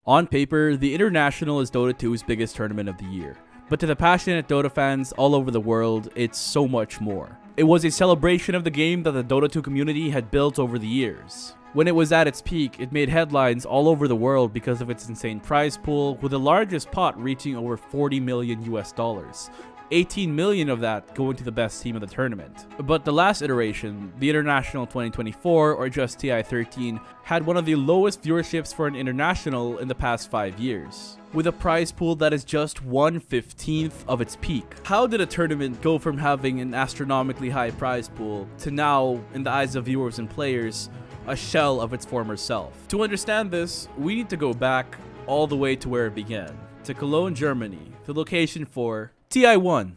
On paper, the International is Dota 2's biggest tournament of the year, but to the passionate Dota fans all over the world, it's so much more. It was a celebration of the game that the Dota 2 community had built over the years. When it was at its peak, it made headlines all over the world because of its insane prize pool, with the largest pot reaching over $40 million US. 18 million of that going to the best team of the tournament. But the last iteration, the International 2024 or just TI13, had one of the lowest viewerships for an international in the past 5 years, with a prize pool that is just 1/15th of its peak. How did a tournament go from having an astronomically high prize pool to now, in the eyes of viewers and players, a shell of its former self? To understand this, we need to go back all the way to where it began, to Cologne, Germany, the location for TI1,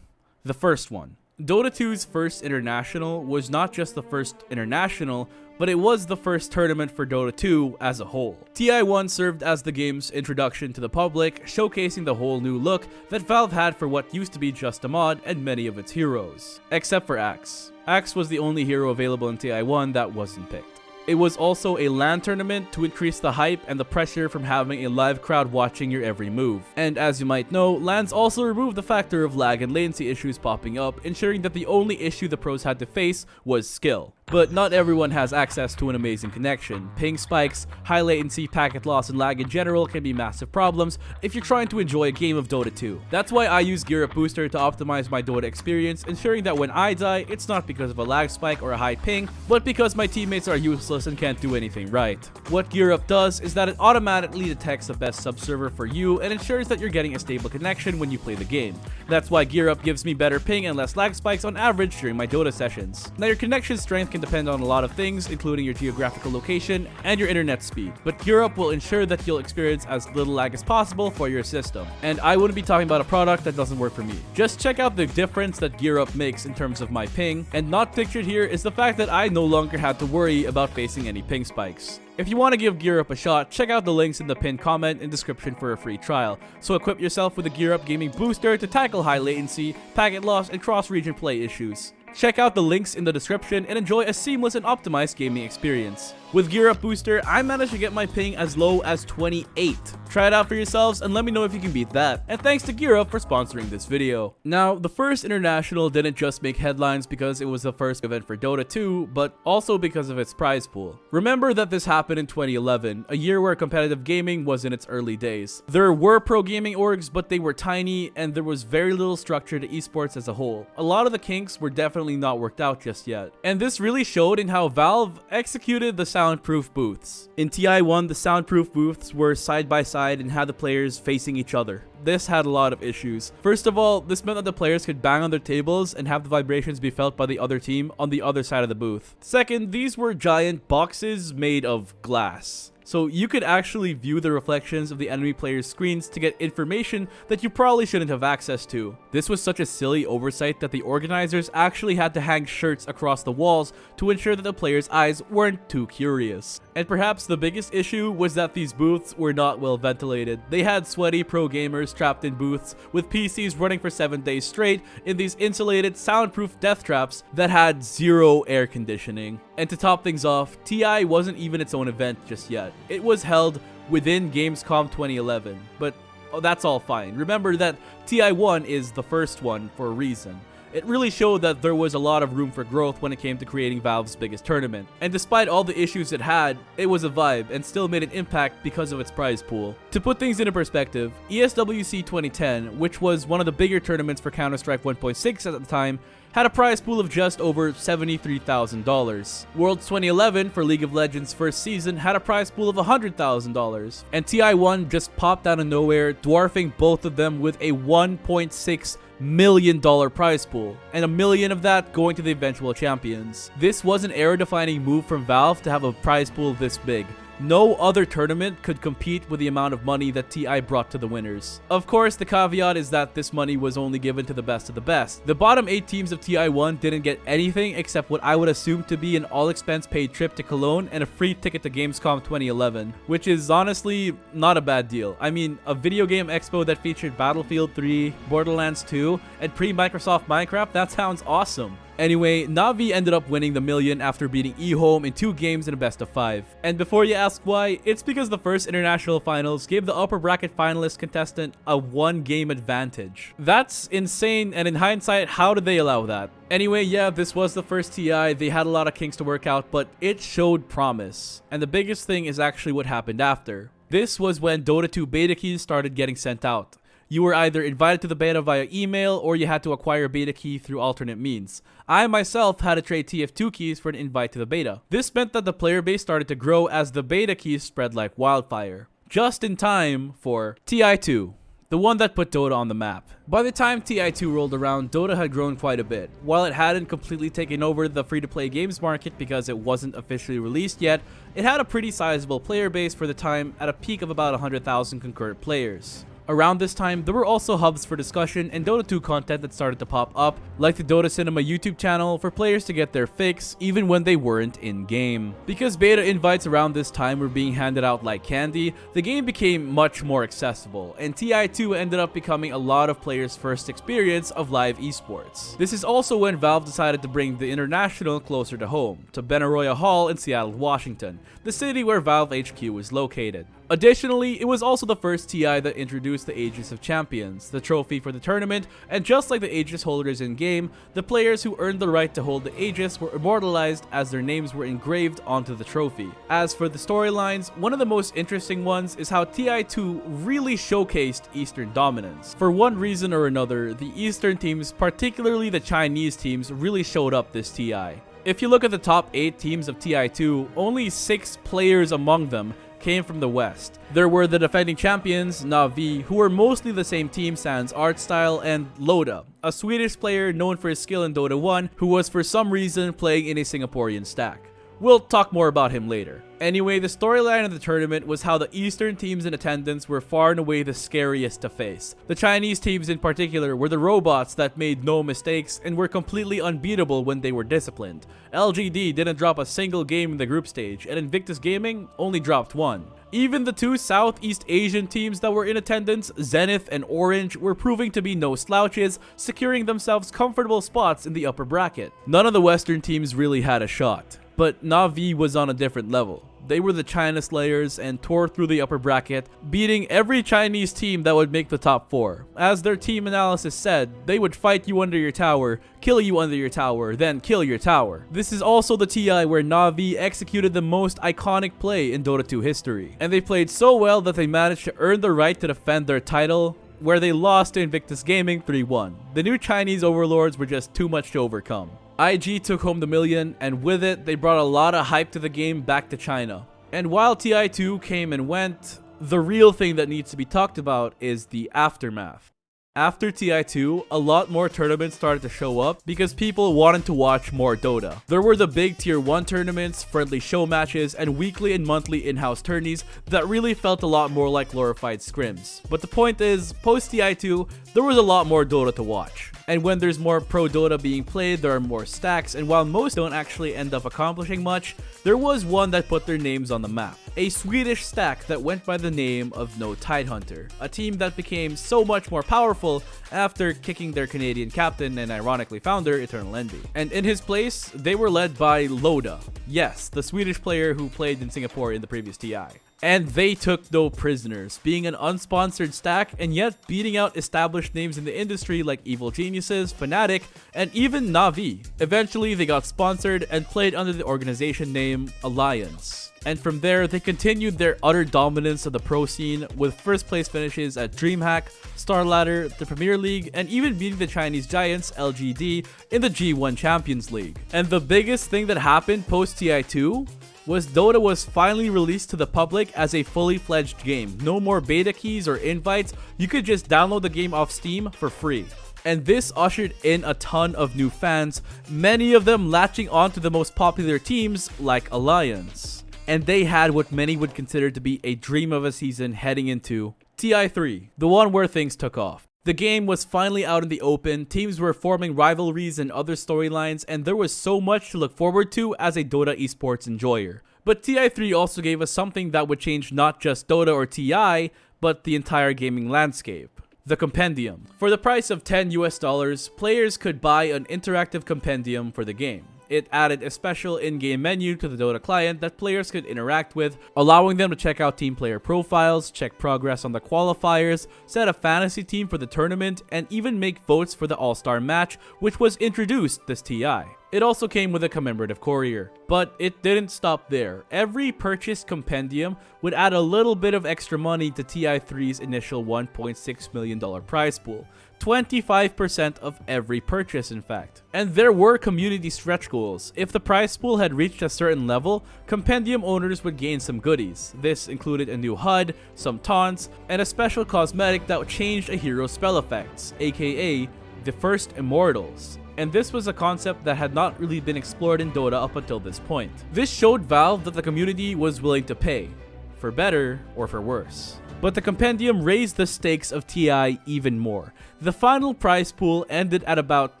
the first one. Dota 2's first international was not just the first international, but it was the first tournament for Dota 2 as a whole. TI1 served as the game's introduction to the public, showcasing the whole new look that Valve had for what used to be just a mod and many of its heroes. Except for Axe. Axe was the only hero available in TI1 that wasn't picked. It was also a LAN tournament to increase the hype and the pressure from having a live crowd watching your every move. And as you might know, LANs also removed the factor of lag and latency issues popping up, ensuring that the only issue the pros had to face was skill. But not everyone has access to an amazing connection. Ping spikes, high latency, packet loss, and lag in general can be massive problems if you're trying to enjoy a game of Dota 2. That's why I use GearUP Booster to optimize my Dota experience, ensuring that when I die, it's not because of a lag spike or a high ping, but because my teammates are useless and can't do anything right. What GearUP does is that it automatically detects the best subserver for you and ensures that you're getting a stable connection when you play the game. That's why GearUP gives me better ping and less lag spikes on average during my Dota sessions. Now, your connection strength can depend on a lot of things, including your geographical location and your internet speed, but GearUP will ensure that you'll experience as little lag as possible for your system. And I wouldn't be talking about a product that doesn't work for me. Just check out the difference that GearUP makes in terms of my ping, and not pictured here is the fact that I no longer had to worry about facing any ping spikes. If you want to give GearUP a shot, check out the links in the pinned comment and description for a free trial. So equip yourself with a GearUP gaming booster to tackle high latency, packet loss, and cross-region play issues. Check out the links in the description and enjoy a seamless and optimized gaming experience. With GearUP Booster, I managed to get my ping as low as 28. Try it out for yourselves and let me know if you can beat that. And thanks to GearUP for sponsoring this video. Now, the first international didn't just make headlines because it was the first event for Dota 2, but also because of its prize pool. Remember that this happened in 2011, a year where competitive gaming was in its early days. There were pro gaming orgs, but they were tiny and there was very little structure to esports as a whole. A lot of the kinks were definitely not worked out just yet. And this really showed in how Valve executed the soundproof booths. In TI1, the soundproof booths were side by side and had the players facing each other. This had a lot of issues. First of all, this meant that the players could bang on their tables and have the vibrations be felt by the other team on the other side of the booth. Second, these were giant boxes made of glass. So you could actually view the reflections of the enemy players' screens to get information that you probably shouldn't have access to. This was such a silly oversight that the organizers actually had to hang shirts across the walls to ensure that the players' eyes weren't too curious. And perhaps the biggest issue was that these booths were not well ventilated. They had sweaty pro gamers trapped in booths with PCs running for 7 days straight in these insulated, soundproof death traps that had zero air conditioning. And to top things off, TI wasn't even its own event just yet. It was held within Gamescom 2011, but that's all fine. Remember that TI1 is the first one for a reason. It really showed that there was a lot of room for growth when it came to creating Valve's biggest tournament. And despite all the issues it had, it was a vibe and still made an impact because of its prize pool. To put things into perspective, ESWC 2010, which was one of the bigger tournaments for Counter-Strike 1.6 at the time, had a prize pool of just over $73,000. Worlds 2011 for League of Legends' first season had a prize pool of $100,000. And TI1 just popped out of nowhere, dwarfing both of them with a $1.6 million prize pool, and $1 million of that going to the eventual champions. This was an era-defining move from Valve to have a prize pool this big. No other tournament could compete with the amount of money that TI brought to the winners. Of course, the caveat is that this money was only given to the best of the best. The bottom 8 teams of TI1 didn't get anything except what I would assume to be an all-expense-paid trip to Cologne and a free ticket to Gamescom 2011, which is honestly not a bad deal. I mean, a video game expo that featured Battlefield 3, Borderlands 2, and pre-Microsoft Minecraft, that sounds awesome. Anyway, Na'Vi ended up winning the million after beating eHome in 2 games in a best of 5. And before you ask why, it's because the first international finals gave the upper bracket finalist contestant a 1-game advantage. That's insane, and in hindsight, how did they allow that? Anyway, yeah, this was the first TI, they had a lot of kinks to work out, but it showed promise. And the biggest thing is actually what happened after. This was when Dota 2 beta keys started getting sent out. You were either invited to the beta via email or you had to acquire a beta key through alternate means. I myself had to trade TF2 keys for an invite to the beta. This meant that the player base started to grow as the beta keys spread like wildfire. Just in time for TI2, the one that put Dota on the map. By the time TI2 rolled around, Dota had grown quite a bit. While it hadn't completely taken over the free-to-play games market because it wasn't officially released yet, it had a pretty sizable player base for the time at a peak of about 100,000 concurrent players. Around this time, there were also hubs for discussion and Dota 2 content that started to pop up, like the Dota Cinema YouTube channel for players to get their fix even when they weren't in-game. Because beta invites around this time were being handed out like candy, the game became much more accessible, and TI2 ended up becoming a lot of players' first experience of live esports. This is also when Valve decided to bring the International closer to home, to Benaroya Hall in Seattle, Washington, the city where Valve HQ is located. Additionally, it was also the first TI that introduced the Aegis of Champions, the trophy for the tournament, and just like the Aegis holders in-game, the players who earned the right to hold the Aegis were immortalized as their names were engraved onto the trophy. As for the storylines, one of the most interesting ones is how TI2 really showcased Eastern dominance. For one reason or another, the Eastern teams, particularly the Chinese teams, really showed up this TI. If you look at the top 8 teams of TI2, only 6 players among them came from the West. There were the defending champions, Na'Vi, who were mostly the same team sans art style, and Loda, a Swedish player known for his skill in Dota 1 who was for some reason playing in a Singaporean stack. We'll talk more about him later. Anyway, the storyline of the tournament was how the Eastern teams in attendance were far and away the scariest to face. The Chinese teams in particular were the robots that made no mistakes and were completely unbeatable when they were disciplined. LGD didn't drop a single game in the group stage, and Invictus Gaming only dropped 1. Even the 2 Southeast Asian teams that were in attendance, Zenith and Orange, were proving to be no slouches, securing themselves comfortable spots in the upper bracket. None of the Western teams really had a shot. But Na'Vi was on a different level. They were the China Slayers and tore through the upper bracket, beating every Chinese team that would make the top 4. As their team analysis said, they would fight you under your tower, kill you under your tower, then kill your tower. This is also the TI where Na'Vi executed the most iconic play in Dota 2 history. And they played so well that they managed to earn the right to defend their title, where they lost to Invictus Gaming 3-1. The new Chinese overlords were just too much to overcome. IG took home the million, and with it, they brought a lot of hype to the game back to China. And while TI2 came and went, the real thing that needs to be talked about is the aftermath. After TI2, a lot more tournaments started to show up because people wanted to watch more Dota. There were the big tier 1 tournaments, friendly show matches, and weekly and monthly in-house tourneys that really felt a lot more like glorified scrims. But the point is, post TI2, there was a lot more Dota to watch. And when there's more pro Dota being played, there are more stacks, and while most don't actually end up accomplishing much, there was one that put their names on the map. A Swedish stack that went by the name of No Tidehunter, a team that became so much more powerful after kicking their Canadian captain and ironically founder, Eternal Envy. And in his place, they were led by Loda. Yes, the Swedish player who played in Singapore in the previous TI. And they took no prisoners, being an unsponsored stack and yet beating out established names in the industry like Evil Geniuses, Fnatic, and even Na'Vi. Eventually, they got sponsored and played under the organization name Alliance. And from there, they continued their utter dominance of the pro scene with first place finishes at DreamHack, StarLadder, the Premier League, and even beating the Chinese giants LGD in the G1 Champions League. And the biggest thing that happened post TI2 was Dota was finally released to the public as a fully fledged game. No more beta keys or invites, you could just download the game off Steam for free. And this ushered in a ton of new fans, many of them latching on to the most popular teams like Alliance. And they had what many would consider to be a dream of a season heading into TI3, the one where things took off. The game was finally out in the open, teams were forming rivalries and other storylines, and there was so much to look forward to as a Dota esports enjoyer. But TI3 also gave us something that would change not just Dota or TI, but the entire gaming landscape. The Compendium. For the price of $10 US, players could buy an interactive compendium for the game. It added a special in-game menu to the Dota client that players could interact with, allowing them to check out team player profiles, check progress on the qualifiers, set a fantasy team for the tournament, and even make votes for the All-Star match, which was introduced this TI. It also came with a commemorative courier. But it didn't stop there. Every purchased compendium would add a little bit of extra money to TI3's initial $1.6 million prize pool. 25% of every purchase, in fact. And there were community stretch goals. If the prize pool had reached a certain level, compendium owners would gain some goodies. This included a new HUD, some taunts, and a special cosmetic that changed a hero's spell effects, aka the first immortals. And this was a concept that had not really been explored in Dota up until this point. This showed Valve that the community was willing to pay, for better or for worse. But the compendium raised the stakes of TI even more. The final prize pool ended at about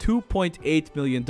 $2.8 million,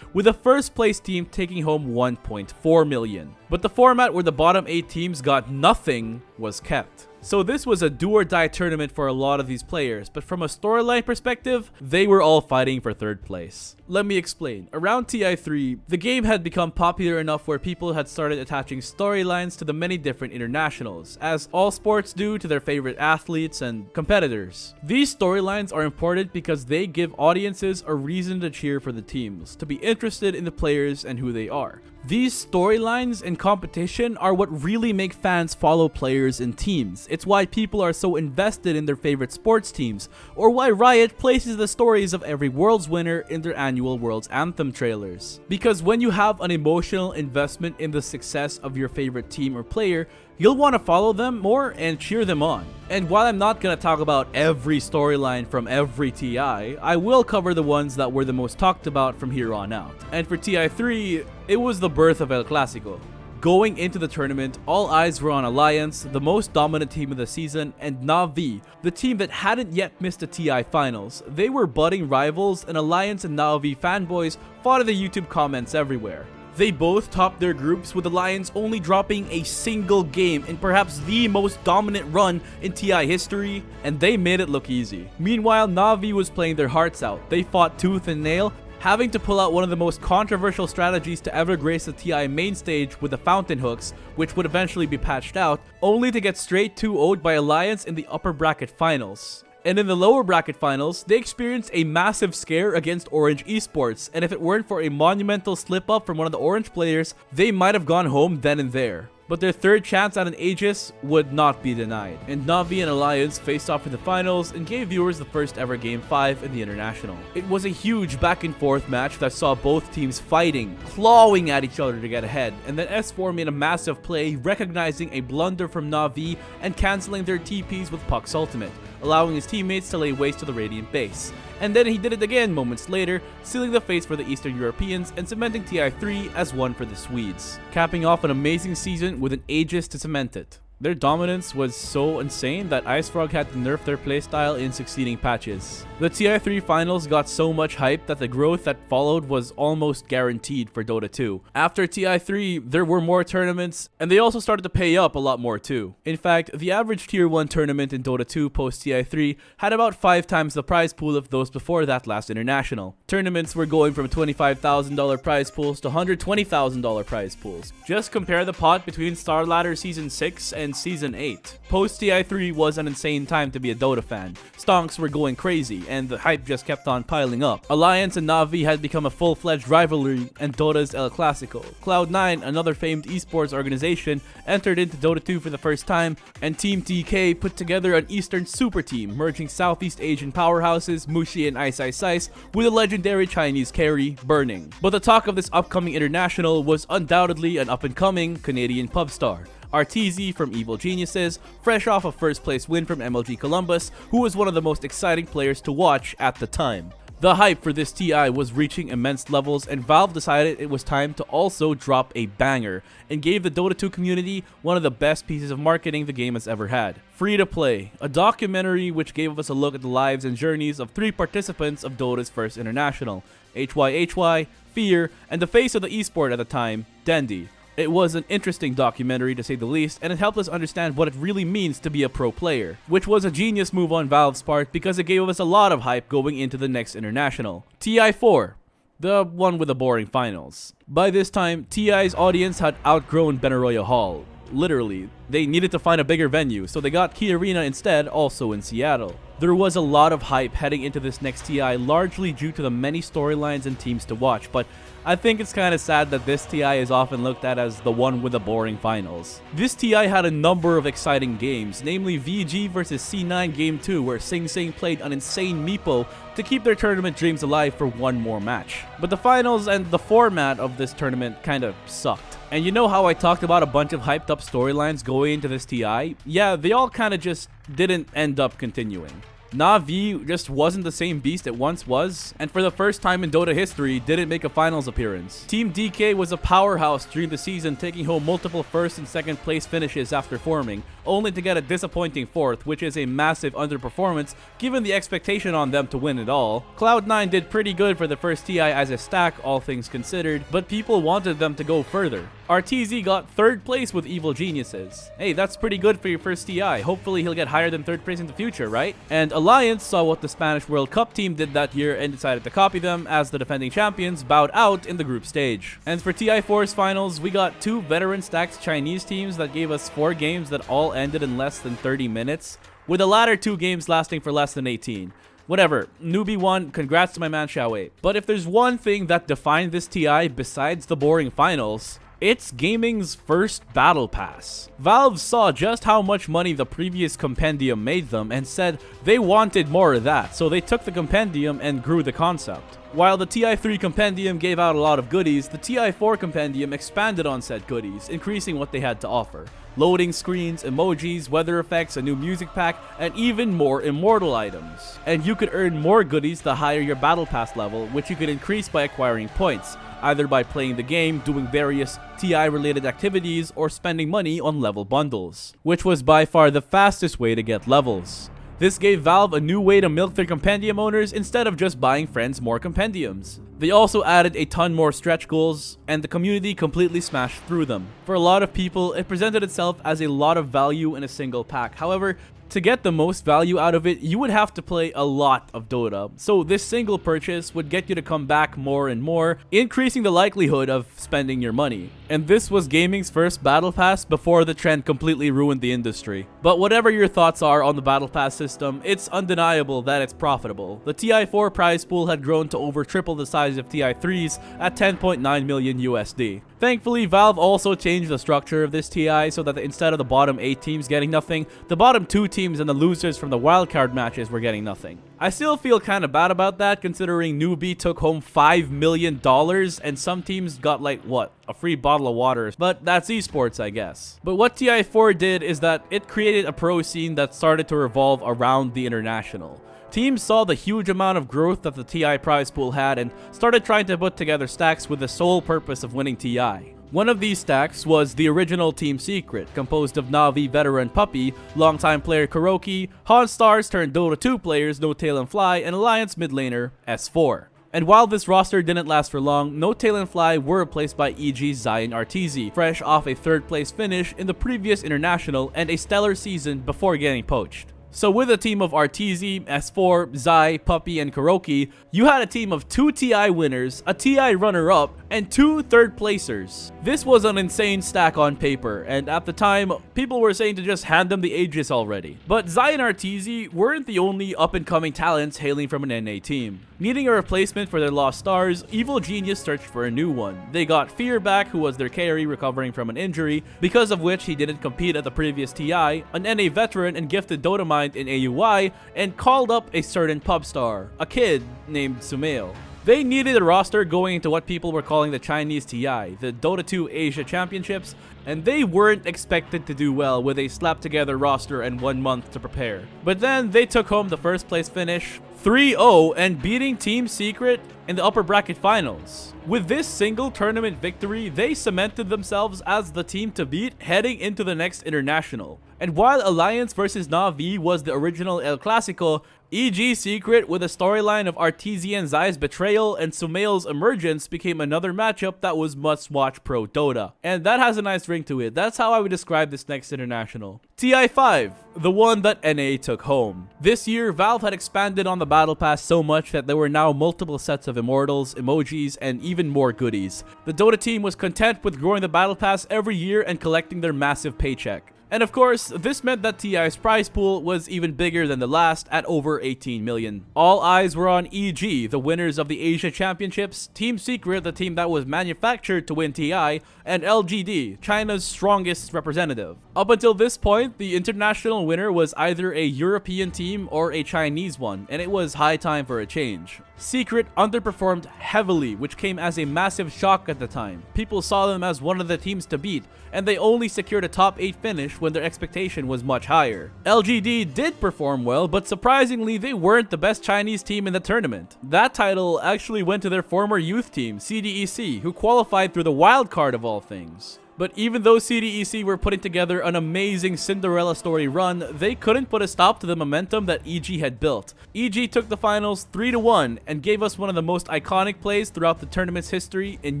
with the first place team taking home $1.4 million. But the format where the bottom 8 teams got nothing was kept. So this was a do-or-die tournament for a lot of these players, but from a storyline perspective, they were all fighting for third place. Let me explain. Around TI3, the game had become popular enough where people had started attaching storylines to the many different internationals, as all sports do to their favorite athletes and competitors. These storylines are important because they give audiences a reason to cheer for the teams, to be interested in the players and who they are. These storylines and competition are what really make fans follow players and teams. It's why people are so invested in their favorite sports teams, or why Riot places the stories of every Worlds winner in their annual Worlds Anthem trailers. Because when you have an emotional investment in the success of your favorite team or player, you'll want to follow them more and cheer them on. And while I'm not going to talk about every storyline from every TI, I will cover the ones that were the most talked about from here on out. And for TI3, it was the birth of El Clasico. Going into the tournament, all eyes were on Alliance, the most dominant team of the season, and Na'Vi, the team that hadn't yet missed the TI finals. They were budding rivals, and Alliance and Na'Vi fanboys fought in the YouTube comments everywhere. They both topped their groups, with Alliance only dropping a single game in perhaps the most dominant run in TI history, and they made it look easy. Meanwhile, Na'Vi was playing their hearts out. They fought tooth and nail, having to pull out one of the most controversial strategies to ever grace the TI main stage with the fountain hooks, which would eventually be patched out, only to get straight 2-0'd by Alliance in the upper bracket finals. And in the lower bracket finals, they experienced a massive scare against Orange Esports, and if it weren't for a monumental slip-up from one of the Orange players, they might have gone home then and there. But their third chance at an Aegis would not be denied, and Na'Vi and Alliance faced off in the finals and gave viewers the first ever Game 5 in the International. It was a huge back and forth match that saw both teams fighting, clawing at each other to get ahead, and then S4 made a massive play, recognizing a blunder from Na'Vi and cancelling their TPs with Puck's ultimate, allowing his teammates to lay waste to the Radiant base. And then he did it again moments later, sealing the fates for the Eastern Europeans and cementing TI3 as one for the Swedes, capping off an amazing season with an Aegis to cement it. Their dominance was so insane that IceFrog had to nerf their playstyle in succeeding patches. The TI3 finals got so much hype that the growth that followed was almost guaranteed for Dota 2. After TI3, there were more tournaments, and they also started to pay up a lot more too. In fact, the average Tier 1 tournament in Dota 2 post TI3 had about 5 times the prize pool of those before that last international. Tournaments were going from $25,000 prize pools to $120,000 prize pools. Just compare the pot between StarLadder Season 6 and Season 8. Post TI3 was an insane time to be a Dota fan. Stonks were going crazy, and the hype just kept on piling up. Alliance and Na'Vi had become a full-fledged rivalry, and Dota's El Clasico. Cloud9, another famed esports organization, entered into Dota 2 for the first time, and Team TK put together an Eastern super team, merging Southeast Asian powerhouses Mushi and Ice Ice Ice with a legendary Chinese carry, Burning. But the talk of this upcoming international was undoubtedly an up-and-coming Canadian pub star, RTZ from Evil Geniuses, fresh off a first place win from MLG Columbus, who was one of the most exciting players to watch at the time. The hype for this TI was reaching immense levels, and Valve decided it was time to also drop a banger, and gave the Dota 2 community one of the best pieces of marketing the game has ever had. Free to Play, a documentary which gave us a look at the lives and journeys of 3 participants of Dota's first international, HYHY, Fear, and the face of the esport at the time, Dendi. It was an interesting documentary to say the least, and it helped us understand what it really means to be a pro player, which was a genius move on Valve's part because it gave us a lot of hype going into the next international. TI4. The one with the boring finals. By this time, TI's audience had outgrown Benaroya Hall. Literally, they needed to find a bigger venue, so they got Key Arena instead, also in Seattle. There was a lot of hype heading into this next TI, largely due to the many storylines and teams to watch, but I think it's kind of sad that this TI is often looked at as the one with the boring finals. This TI had a number of exciting games, namely VG vs C9 Game 2, where Sing Sing played an insane Meepo to keep their tournament dreams alive for one more match. But the finals and the format of this tournament kinda sucked. And you know how I talked about a bunch of hyped up storylines going into this TI? Yeah, they all kinda just didn't end up continuing. Na'Vi just wasn't the same beast it once was, and for the first time in Dota history, didn't make a finals appearance. Team DK was a powerhouse during the season, taking home multiple first and second place finishes after forming, only to get a disappointing fourth, which is a massive underperformance given the expectation on them to win it all. Cloud9 did pretty good for the first TI as a stack, all things considered, but people wanted them to go further. RTZ got third place with Evil Geniuses. Hey, that's pretty good for your first TI. Hopefully he'll get higher than third place in the future, right? And Alliance saw what the Spanish World Cup team did that year and decided to copy them, as the defending champions bowed out in the group stage. And for TI4's finals, we got two veteran stacked Chinese teams that gave us 4 games that all ended in less than 30 minutes, with the latter 2 games lasting for less than 18. Whatever, newbie won, congrats to my man Xiaowei. But if there's one thing that defined this TI besides the boring finals, it's gaming's first battle pass. Valve saw just how much money the previous compendium made them and said they wanted more of that, so they took the compendium and grew the concept. While the TI3 compendium gave out a lot of goodies, the TI4 compendium expanded on said goodies, increasing what they had to offer. Loading screens, emojis, weather effects, a new music pack, and even more immortal items. And you could earn more goodies the higher your battle pass level, which you could increase by acquiring points, either by playing the game, doing various TI related activities, or spending money on level bundles, which was by far the fastest way to get levels. This gave Valve a new way to milk their compendium owners instead of just buying friends more compendiums. They also added a ton more stretch goals, and the community completely smashed through them. For a lot of people, it presented itself as a lot of value in a single pack. However, to get the most value out of it, you would have to play a lot of Dota. So this single purchase would get you to come back more and more, increasing the likelihood of spending your money. And this was gaming's first battle pass before the trend completely ruined the industry. But whatever your thoughts are on the battle pass system, it's undeniable that it's profitable. The TI4 prize pool had grown to over triple the size of TI3's at 10.9 million USD. Thankfully, Valve also changed the structure of this TI so that instead of the bottom 8 teams getting nothing, the bottom 2 teams and the losers from the wildcard matches were getting nothing. I still feel kinda bad about that, considering Newbie took home $5 million and some teams got like, what, a free bottle of water, but that's esports, I guess. But what TI4 did is that it created a pro scene that started to revolve around the international. Teams saw the huge amount of growth that the TI prize pool had and started trying to put together stacks with the sole purpose of winning TI. One of these stacks was the original Team Secret, composed of Na'Vi veteran Puppy, longtime player Kuroki, Han Stars turned Dota 2 players No Tail and Fly, and Alliance mid laner S4. And while this roster didn't last for long, No Tail and Fly were replaced by EG's Zion RTZ, fresh off a 3rd place finish in the previous international and a stellar season before getting poached. So with a team of RTZ, S4, Zai, Puppy, and Kuroki, you had a team of 2 TI winners, a TI runner-up, and 2 third placers. This was an insane stack on paper, and at the time, people were saying to just hand them the Aegis already. But Zai and RTZ weren't the only up-and-coming talents hailing from an NA team. Needing a replacement for their lost stars, Evil Genius searched for a new one. They got Fear back, who was their carry recovering from an injury, because of which he didn't compete at the previous TI, an NA veteran and gifted Dota mind in AUI, and called up a certain pub star, a kid named Sumail. They needed a roster going into what people were calling the Chinese TI, the Dota 2 Asia Championships, and they weren't expected to do well with a slapped-together roster and 1 month to prepare. But then they took home the first place finish, 3-0, and beating Team Secret in the upper bracket finals. With this single tournament victory, they cemented themselves as the team to beat heading into the next international. And while Alliance vs Na'Vi was the original El Clasico, EG Secret, with a storyline of Artesian Zai's betrayal and Sumail's emergence, became another matchup that was must-watch pro Dota. And that has a nice ring to it. That's how I would describe this next international. TI5, the one that NA took home. This year, Valve had expanded on the Battle Pass so much that there were now multiple sets of immortals, emojis, and even more goodies. The Dota team was content with growing the Battle Pass every year and collecting their massive paycheck. And of course, this meant that TI's prize pool was even bigger than the last at over 18 million. All eyes were on EG, the winners of the Asia Championships, Team Secret, the team that was manufactured to win TI, and LGD, China's strongest representative. Up until this point, the international winner was either a European team or a Chinese one, and it was high time for a change. Secret underperformed heavily, which came as a massive shock at the time. People saw them as one of the teams to beat, and they only secured a top 8 finish when their expectation was much higher. LGD did perform well, but surprisingly, they weren't the best Chinese team in the tournament. That title actually went to their former youth team, CDEC, who qualified through the wild card of all things. But even though CDEC were putting together an amazing Cinderella story run, they couldn't put a stop to the momentum that EG had built. EG took the finals 3-1 and gave us one of the most iconic plays throughout the tournament's history in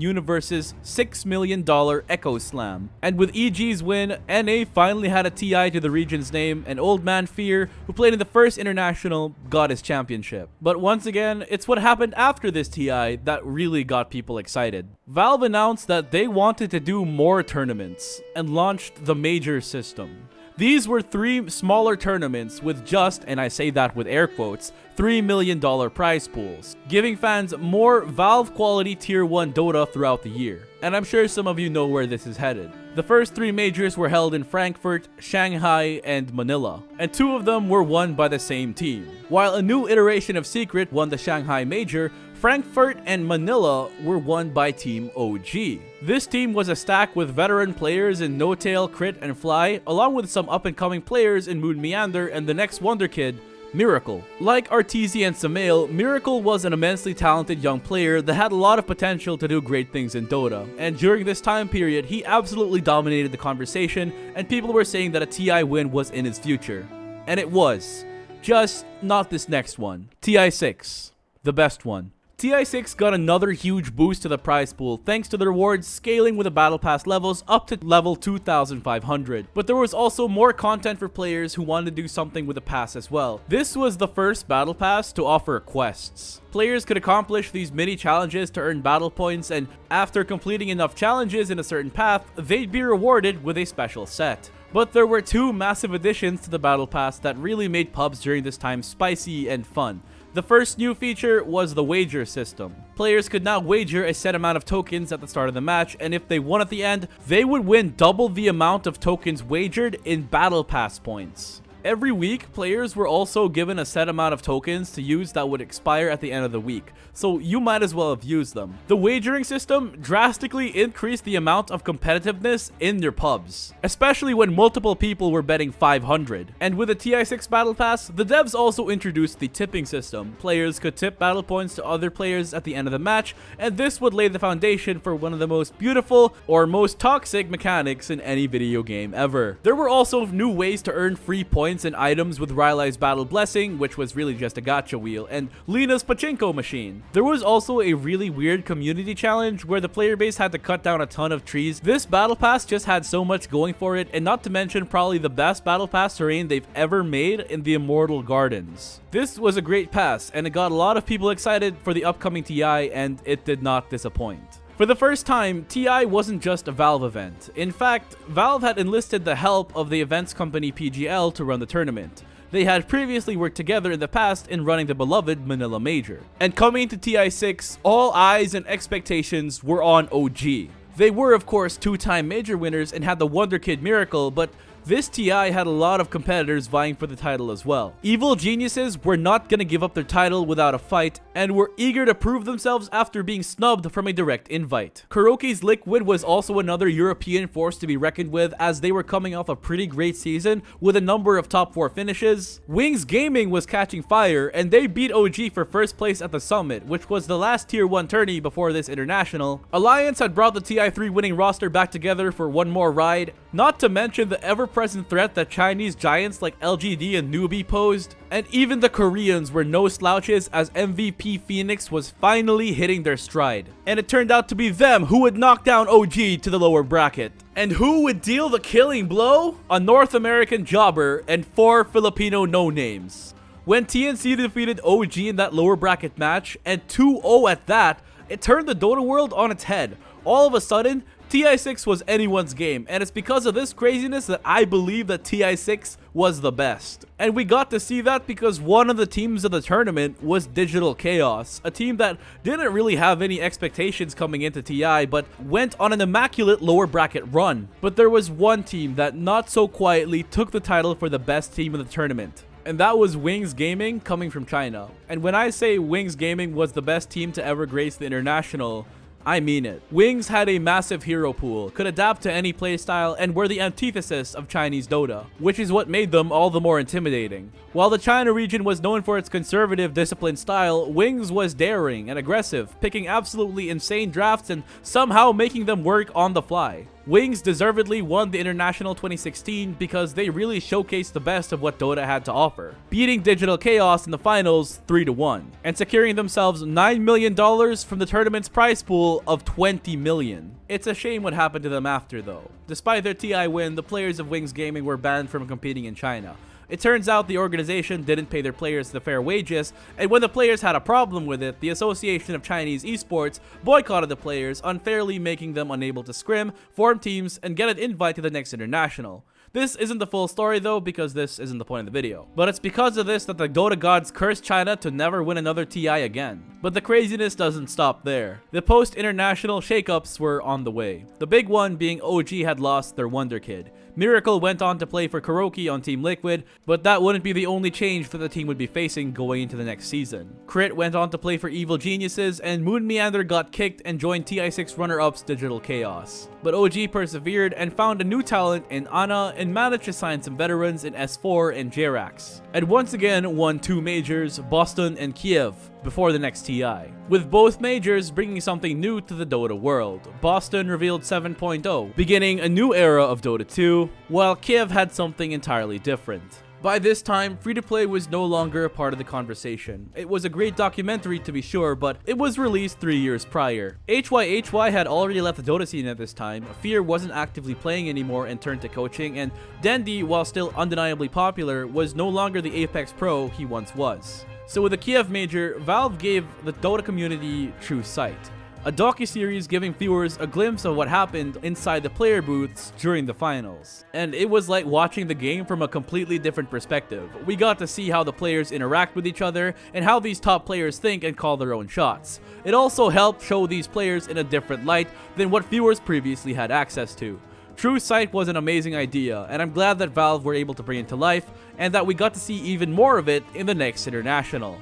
Universe's $6 million Echo Slam. And with EG's win, NA finally had a TI to the region's name, and Old Man Fear, who played in the first international, got his championship. But once again, it's what happened after this TI that really got people excited. Valve announced that they wanted to do more tournaments and launched the Major system. These were 3 smaller tournaments with just, and I say that with air quotes, $3 million prize pools, giving fans more Valve quality tier 1 Dota throughout the year. And I'm sure some of you know where this is headed. The first 3 majors were held in Frankfurt, Shanghai, and Manila, and 2 of them were won by the same team. While a new iteration of Secret won the Shanghai major, Frankfurt and Manila were won by Team OG. This team was a stack with veteran players in No Tail, Crit, and Fly, along with some up-and-coming players in Moon Meander and the next wonder kid, Miracle. Like Arteezy and Sumail, Miracle was an immensely talented young player that had a lot of potential to do great things in Dota, and during this time period, he absolutely dominated the conversation, and people were saying that a TI win was in his future. And it was. Just not this next one. TI6. The best one. TI6 got another huge boost to the prize pool thanks to the rewards scaling with the battle pass levels up to level 2,500. But there was also more content for players who wanted to do something with the pass as well. This was the first battle pass to offer quests. Players could accomplish these mini challenges to earn battle points, and after completing enough challenges in a certain path, they'd be rewarded with a special set. But there were 2 massive additions to the battle pass that really made pubs during this time spicy and fun. The first new feature was the wager system. Players could now wager a set amount of tokens at the start of the match, and if they won at the end, they would win double the amount of tokens wagered in battle pass points. Every week, players were also given a set amount of tokens to use that would expire at the end of the week, so you might as well have used them. The wagering system drastically increased the amount of competitiveness in their pubs, especially when multiple people were betting 500. And with the TI6 Battle Pass, the devs also introduced the tipping system. Players could tip battle points to other players at the end of the match, and this would lay the foundation for one of the most beautiful or most toxic mechanics in any video game ever. There were also new ways to earn free points and items with Rylai's Battle Blessing, which was really just a gacha wheel, and Lena's Pachinko machine. There was also a really weird community challenge where the player base had to cut down a ton of trees. This battle pass just had so much going for it, and not to mention probably the best battle pass terrain they've ever made in the Immortal Gardens. This was a great pass, and it got a lot of people excited for the upcoming TI, and it did not disappoint. For the first time, TI wasn't just a Valve event. In fact, Valve had enlisted the help of the events company PGL to run the tournament. They had previously worked together in the past in running the beloved Manila Major. And coming to TI6, all eyes and expectations were on OG. They were of course 2-time major winners and had the Wonder Kid Miracle, but this TI had a lot of competitors vying for the title as well. Evil Geniuses were not gonna give up their title without a fight, and were eager to prove themselves after being snubbed from a direct invite. Kuroki's Liquid was also another European force to be reckoned with, as they were coming off a pretty great season with a number of top 4 finishes. Wings Gaming was catching fire, and they beat OG for first place at the Summit, which was the last tier 1 tourney before this international. Alliance had brought the TI3 winning roster back together for one more ride, not to mention the ever ever-present threat that Chinese giants like LGD and Newbie posed, and even the Koreans were no slouches as MVP Phoenix was finally hitting their stride. And it turned out to be them who would knock down OG to the lower bracket. And who would deal the killing blow? A North American jobber and 4 Filipino no-names. When TNC defeated OG in that lower bracket match, and 2-0 at that, it turned the Dota world on its head. All of a sudden, TI6 was anyone's game, and it's because of this craziness that I believe that TI6 was the best. And we got to see that because one of the teams of the tournament was Digital Chaos, a team that didn't really have any expectations coming into TI, but went on an immaculate lower bracket run. But there was one team that not so quietly took the title for the best team in the tournament. And that was Wings Gaming coming from China. And when I say Wings Gaming was the best team to ever grace the international, I mean it. Wings had a massive hero pool, could adapt to any playstyle, and were the antithesis of Chinese Dota, which is what made them all the more intimidating. While the China region was known for its conservative, disciplined style, Wings was daring and aggressive, picking absolutely insane drafts and somehow making them work on the fly. Wings deservedly won the International 2016 because they really showcased the best of what Dota had to offer, beating Digital Chaos in the finals 3-1, and securing themselves $9 million from the tournament's prize pool of $20 million. It's a shame what happened to them after though. Despite their TI win, the players of Wings Gaming were banned from competing in China. It turns out the organization didn't pay their players the fair wages, and when the players had a problem with it, the Association of Chinese Esports boycotted the players, unfairly making them unable to scrim, form teams, and get an invite to the next international. This isn't the full story though, because this isn't the point of the video. But it's because of this that the Dota gods cursed China to never win another TI again. But the craziness doesn't stop there. The post-international shakeups were on the way. The big one being OG had lost their Wonder Kid. Miracle went on to play for Kuroki on Team Liquid, but that wouldn't be the only change that the team would be facing going into the next season. Crit went on to play for Evil Geniuses, and Moon Meander got kicked and joined TI6 runner-ups Digital Chaos. But OG persevered and found a new talent in Ana and managed to sign some veterans in S4 and JRAX. And once again won 2 majors, Boston and Kiev, before the next TI, with both majors bringing something new to the Dota world. Boston revealed 7.0, beginning a new era of Dota 2, while Kiev had something entirely different. By this time, free-to-play was no longer a part of the conversation. It was a great documentary to be sure, but it was released 3 years prior. HYHY had already left the Dota scene at this time, Fear wasn't actively playing anymore and turned to coaching, and Dendi, while still undeniably popular, was no longer the Apex Pro he once was. So with the Kiev major, Valve gave the Dota community True Sight, a docuseries giving viewers a glimpse of what happened inside the player booths during the finals. And it was like watching the game from a completely different perspective. We got to see how the players interact with each other and how these top players think and call their own shots. It also helped show these players in a different light than what viewers previously had access to. True Sight was an amazing idea, and I'm glad that Valve were able to bring it to life, and that we got to see even more of it in the next international.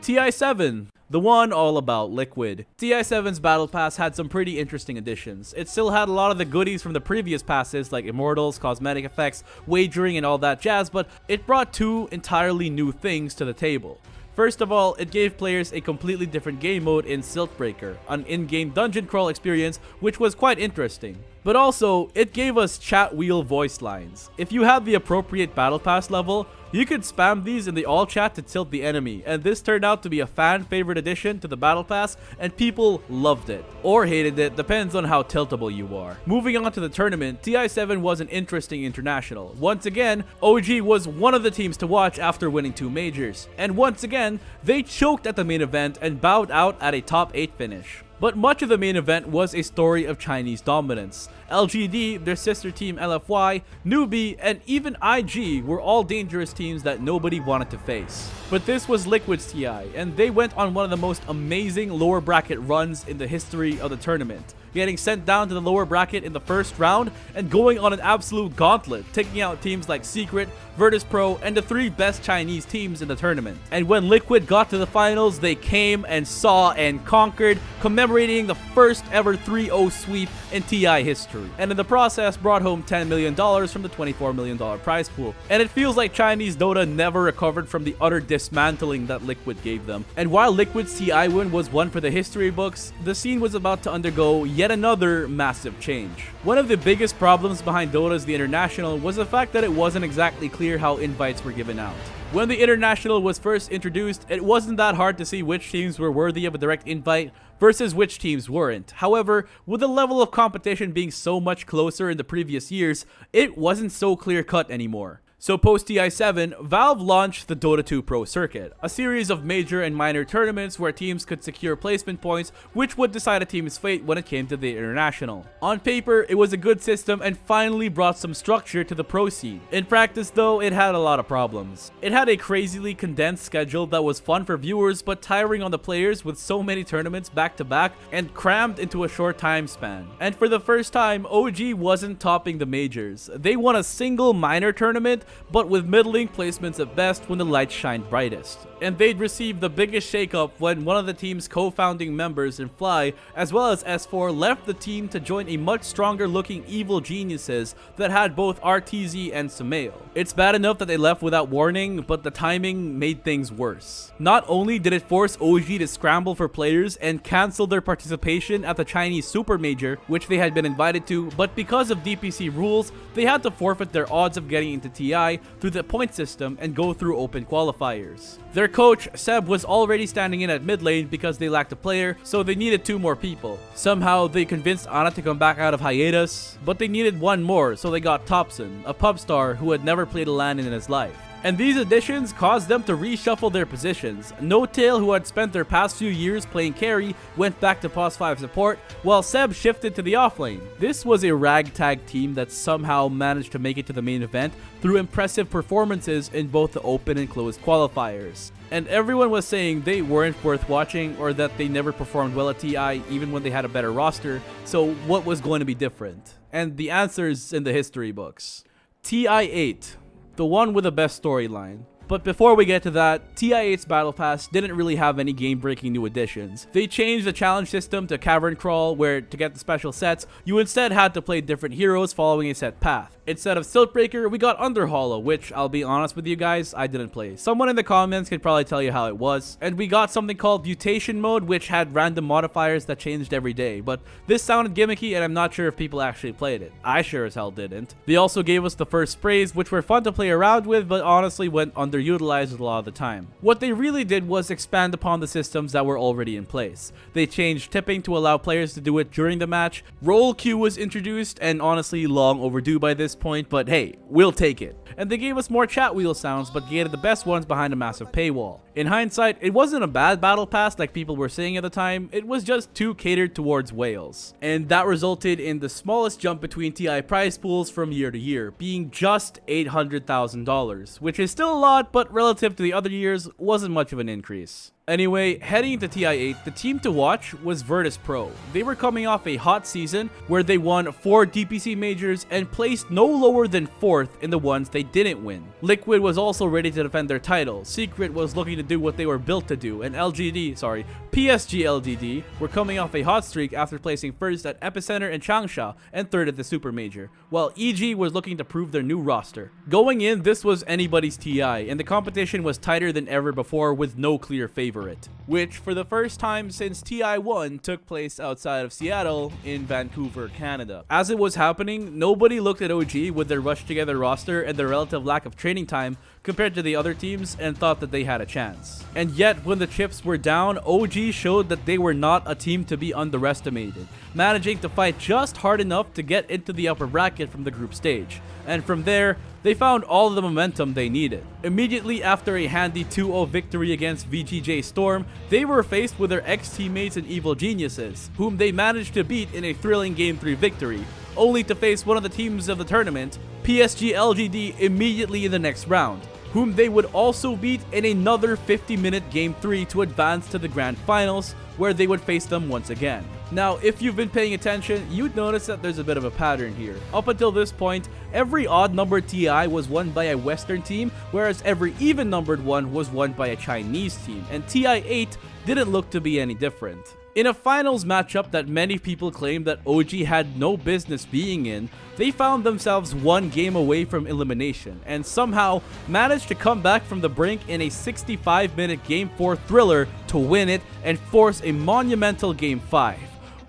TI7, the one all about Liquid. TI7's Battle Pass had some pretty interesting additions. It still had a lot of the goodies from the previous passes like Immortals, cosmetic effects, wagering, and all that jazz, but it brought 2 entirely new things to the table. First of all, it gave players a completely different game mode in Siltbreaker, an in-game dungeon crawl experience which was quite interesting. But also, it gave us chat wheel voice lines. If you had the appropriate Battle Pass level, you could spam these in the all chat to tilt the enemy, and this turned out to be a fan favorite addition to the Battle Pass, and people loved it. Or hated it, depends on how tiltable you are. Moving on to the tournament, TI7 was an interesting international. Once again, OG was one of the teams to watch after winning 2 majors. And once again, they choked at the main event and bowed out at a top 8 finish. But much of the main event was a story of Chinese dominance. LGD, their sister team LFY, Newbie, and even IG were all dangerous teams that nobody wanted to face. But this was Liquid's TI, and they went on one of the most amazing lower bracket runs in the history of the tournament, getting sent down to the lower bracket in the first round and going on an absolute gauntlet, taking out teams like Secret, Virtus Pro, and the 3 best Chinese teams in the tournament. And when Liquid got to the finals, they came and saw and conquered, commemorating the first ever 3-0 sweep in TI history, and in the process brought home $10 million from the $24 million prize pool. And it feels like Chinese Dota never recovered from the utter dismantling that Liquid gave them. And while Liquid's TI win was one for the history books, the scene was about to undergo yet another massive change. One of the biggest problems behind Dota's The International was the fact that it wasn't exactly clear how invites were given out. When the International was first introduced, it wasn't that hard to see which teams were worthy of a direct invite versus which teams weren't. However, with the level of competition being so much closer in the previous years, it wasn't so clear-cut anymore. So post TI7, Valve launched the Dota 2 Pro Circuit, a series of major and minor tournaments where teams could secure placement points which would decide a team's fate when it came to the International. On paper, it was a good system and finally brought some structure to the pro scene. In practice though, it had a lot of problems. It had a crazily condensed schedule that was fun for viewers but tiring on the players with so many tournaments back to back and crammed into a short time span. And for the first time, OG wasn't topping the majors. They won a single minor tournament, but with middling placements at best when the lights shined brightest. And they'd received the biggest shakeup when one of the team's co-founding members in Fly, as well as S4, left the team to join a much stronger looking Evil Geniuses that had both RTZ and Sumail. It's bad enough that they left without warning, but the timing made things worse. Not only did it force OG to scramble for players and cancel their participation at the Chinese Super Major, which they had been invited to, but because of DPC rules, they had to forfeit their odds of getting into TI through the point system and go through open qualifiers. Their coach, Seb, was already standing in at mid lane because they lacked a player, so they needed 2 more people. Somehow, they convinced Ana to come back out of hiatus, but they needed 1 more, so they got Thompson, a pub star who had never played a LAN in his life. And these additions caused them to reshuffle their positions. No-Tail, who had spent their past few years playing carry, went back to POS 5 support, while Seb shifted to the offlane. This was a ragtag team that somehow managed to make it to the main event through impressive performances in both the open and closed qualifiers. And everyone was saying they weren't worth watching or that they never performed well at TI even when they had a better roster, so what was going to be different? And the answer's in the history books. TI8. The one with the best storyline. But before we get to that, TI8's Battle Pass didn't really have any game-breaking new additions. They changed the challenge system to Cavern Crawl, where to get the special sets, you instead had to play different heroes following a set path. Instead of Siltbreaker, we got Underhollow, which, I'll be honest with you guys, I didn't play. Someone in the comments could probably tell you how it was. And we got something called Mutation Mode, which had random modifiers that changed every day. But this sounded gimmicky, and I'm not sure if people actually played it. I sure as hell didn't. They also gave us the first sprays, which were fun to play around with, but honestly went underutilized a lot of the time. What they really did was expand upon the systems that were already in place. They changed tipping to allow players to do it during the match. Roll queue was introduced, and honestly long overdue by this point, but hey, we'll take it. And they gave us more chat wheel sounds, but gated the best ones behind a massive paywall. In hindsight, it wasn't a bad battle pass like people were saying at the time, it was just too catered towards whales. And that resulted in the smallest jump between TI prize pools from year to year, being just $800,000, which is still a lot, but relative to the other years, wasn't much of an increase. Anyway, heading into TI8, the team to watch was Virtus Pro. They were coming off a hot season where they won 4 DPC majors and placed no lower than 4th in the ones they didn't win. Liquid was also ready to defend their title, Secret was looking to do what they were built to do, and PSG LGD were coming off a hot streak after placing 1st at Epicenter and Changsha and 3rd at the Super Major, while EG was looking to prove their new roster. Going in, this was anybody's TI, and the competition was tighter than ever before with no clear favorite. Which, for the first time since TI1, took place outside of Seattle in Vancouver, Canada. As it was happening, nobody looked at OG with their rushed together roster and their relative lack of training time compared to the other teams and thought that they had a chance. And yet, when the chips were down, OG showed that they were not a team to be underestimated, managing to fight just hard enough to get into the upper bracket from the group stage. And from there, they found all of the momentum they needed. Immediately after a handy 2-0 victory against VGJ Storm, they were faced with their ex-teammates and Evil Geniuses, whom they managed to beat in a thrilling Game 3 victory, only to face one of the teams of the tournament, PSG LGD, immediately in the next round, whom they would also beat in another 50-minute Game 3 to advance to the Grand Finals, where they would face them once again. Now, if you've been paying attention, you'd notice that there's a bit of a pattern here. Up until this point, every odd-numbered TI was won by a Western team, whereas every even-numbered one was won by a Chinese team, and TI8 didn't look to be any different. In a finals matchup that many people claimed that OG had no business being in, they found themselves one game away from elimination and somehow managed to come back from the brink in a 65-minute Game 4 thriller to win it and force a monumental Game 5.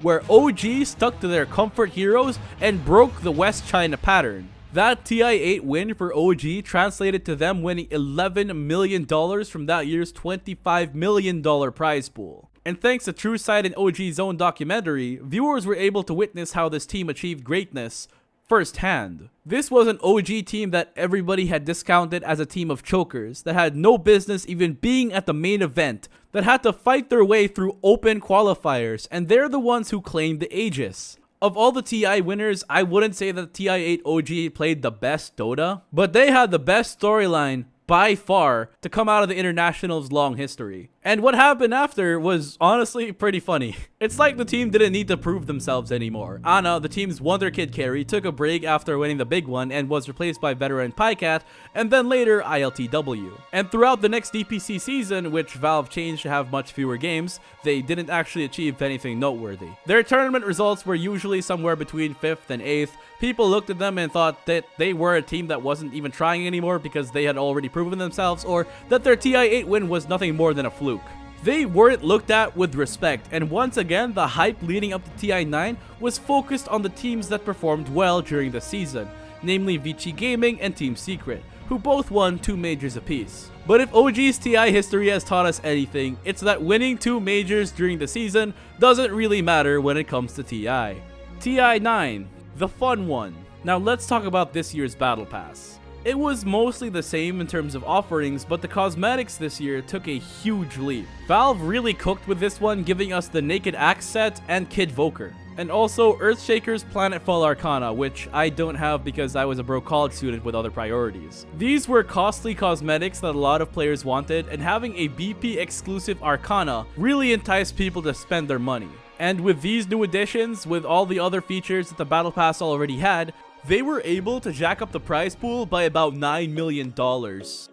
where OG stuck to their comfort heroes and broke the West China pattern. That TI-8 win for OG translated to them winning $11 million from that year's $25 million prize pool. And thanks to TrueSight and OG's own documentary, viewers were able to witness how this team achieved greatness firsthand. This was an OG team that everybody had discounted as a team of chokers, that had no business even being at the main event, that had to fight their way through open qualifiers, and they're the ones who claimed the Aegis. Of all the TI winners, I wouldn't say that TI-8 OG played the best Dota, but they had the best storyline by far to come out of the International's long history. And what happened after was honestly pretty funny. It's like the team didn't need to prove themselves anymore. Ana, the team's wonder kid carry, took a break after winning the big one and was replaced by veteran Pycat, and then later ILTW. And throughout the next DPC season, which Valve changed to have much fewer games, they didn't actually achieve anything noteworthy. Their tournament results were usually somewhere between 5th and 8th. People looked at them and thought that they were a team that wasn't even trying anymore because they had already proven themselves, or that their TI-8 win was nothing more than a fluke. They weren't looked at with respect, and once again, the hype leading up to TI-9 was focused on the teams that performed well during the season, namely Vici Gaming and Team Secret, who both won 2 majors apiece. But if OG's TI history has taught us anything, it's that winning 2 majors during the season doesn't really matter when it comes to TI. TI-9, the fun one. Now let's talk about this year's Battle Pass. It was mostly the same in terms of offerings, but the cosmetics this year took a huge leap. Valve really cooked with this one, giving us the Naked Axe set and Kid Voker. And also Earthshaker's Planetfall Arcana, which I don't have because I was a broke college student with other priorities. These were costly cosmetics that a lot of players wanted, and having a BP exclusive Arcana really enticed people to spend their money. And with these new additions, with all the other features that the Battle Pass already had, they were able to jack up the prize pool by about $9 million.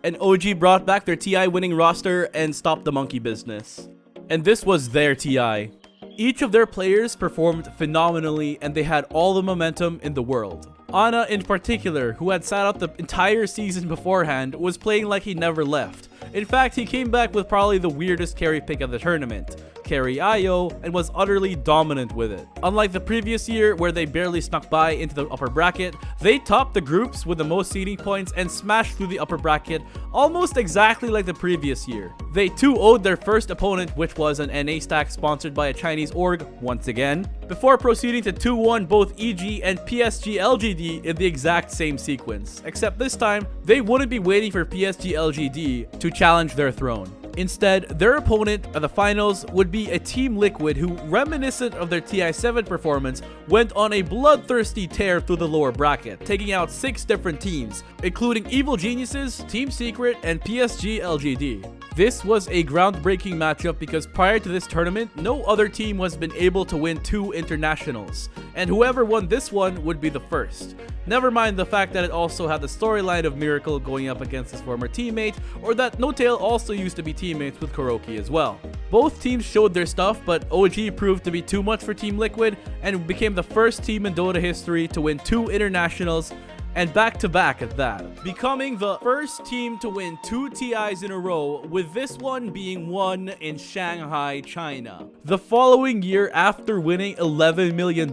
And OG brought back their TI winning roster and stopped the monkey business. And this was their TI. Each of their players performed phenomenally, and they had all the momentum in the world. Ana in particular, who had sat out the entire season beforehand, was playing like he never left. In fact, he came back with probably the weirdest carry pick of the tournament, Carry IO, and was utterly dominant with it. Unlike the previous year where they barely snuck by into the upper bracket, they topped the groups with the most seeding points and smashed through the upper bracket almost exactly like the previous year. They 2-0'd their first opponent, which was an NA stack sponsored by a Chinese org once again, before proceeding to 2-1 both EG and PSG LGD in the exact same sequence, except this time they wouldn't be waiting for PSG LGD to challenge their throne. Instead, their opponent at the finals would be a Team Liquid who, reminiscent of their TI-7 performance, went on a bloodthirsty tear through the lower bracket, taking out 6 different teams, including Evil Geniuses, Team Secret, and PSG LGD. This was a groundbreaking matchup because prior to this tournament, no other team has been able to win 2 internationals, and whoever won this one would be the first. Never mind the fact that it also had the storyline of Miracle going up against his former teammate, or that No-Tail also used to be teammates with Kuroki as well. Both teams showed their stuff, but OG proved to be too much for Team Liquid and became the first team in Dota history to win 2 internationals, and back-to-back at that, becoming the first team to win 2 TIs in a row, with this one being won in Shanghai, China. The following year, after winning $11 million,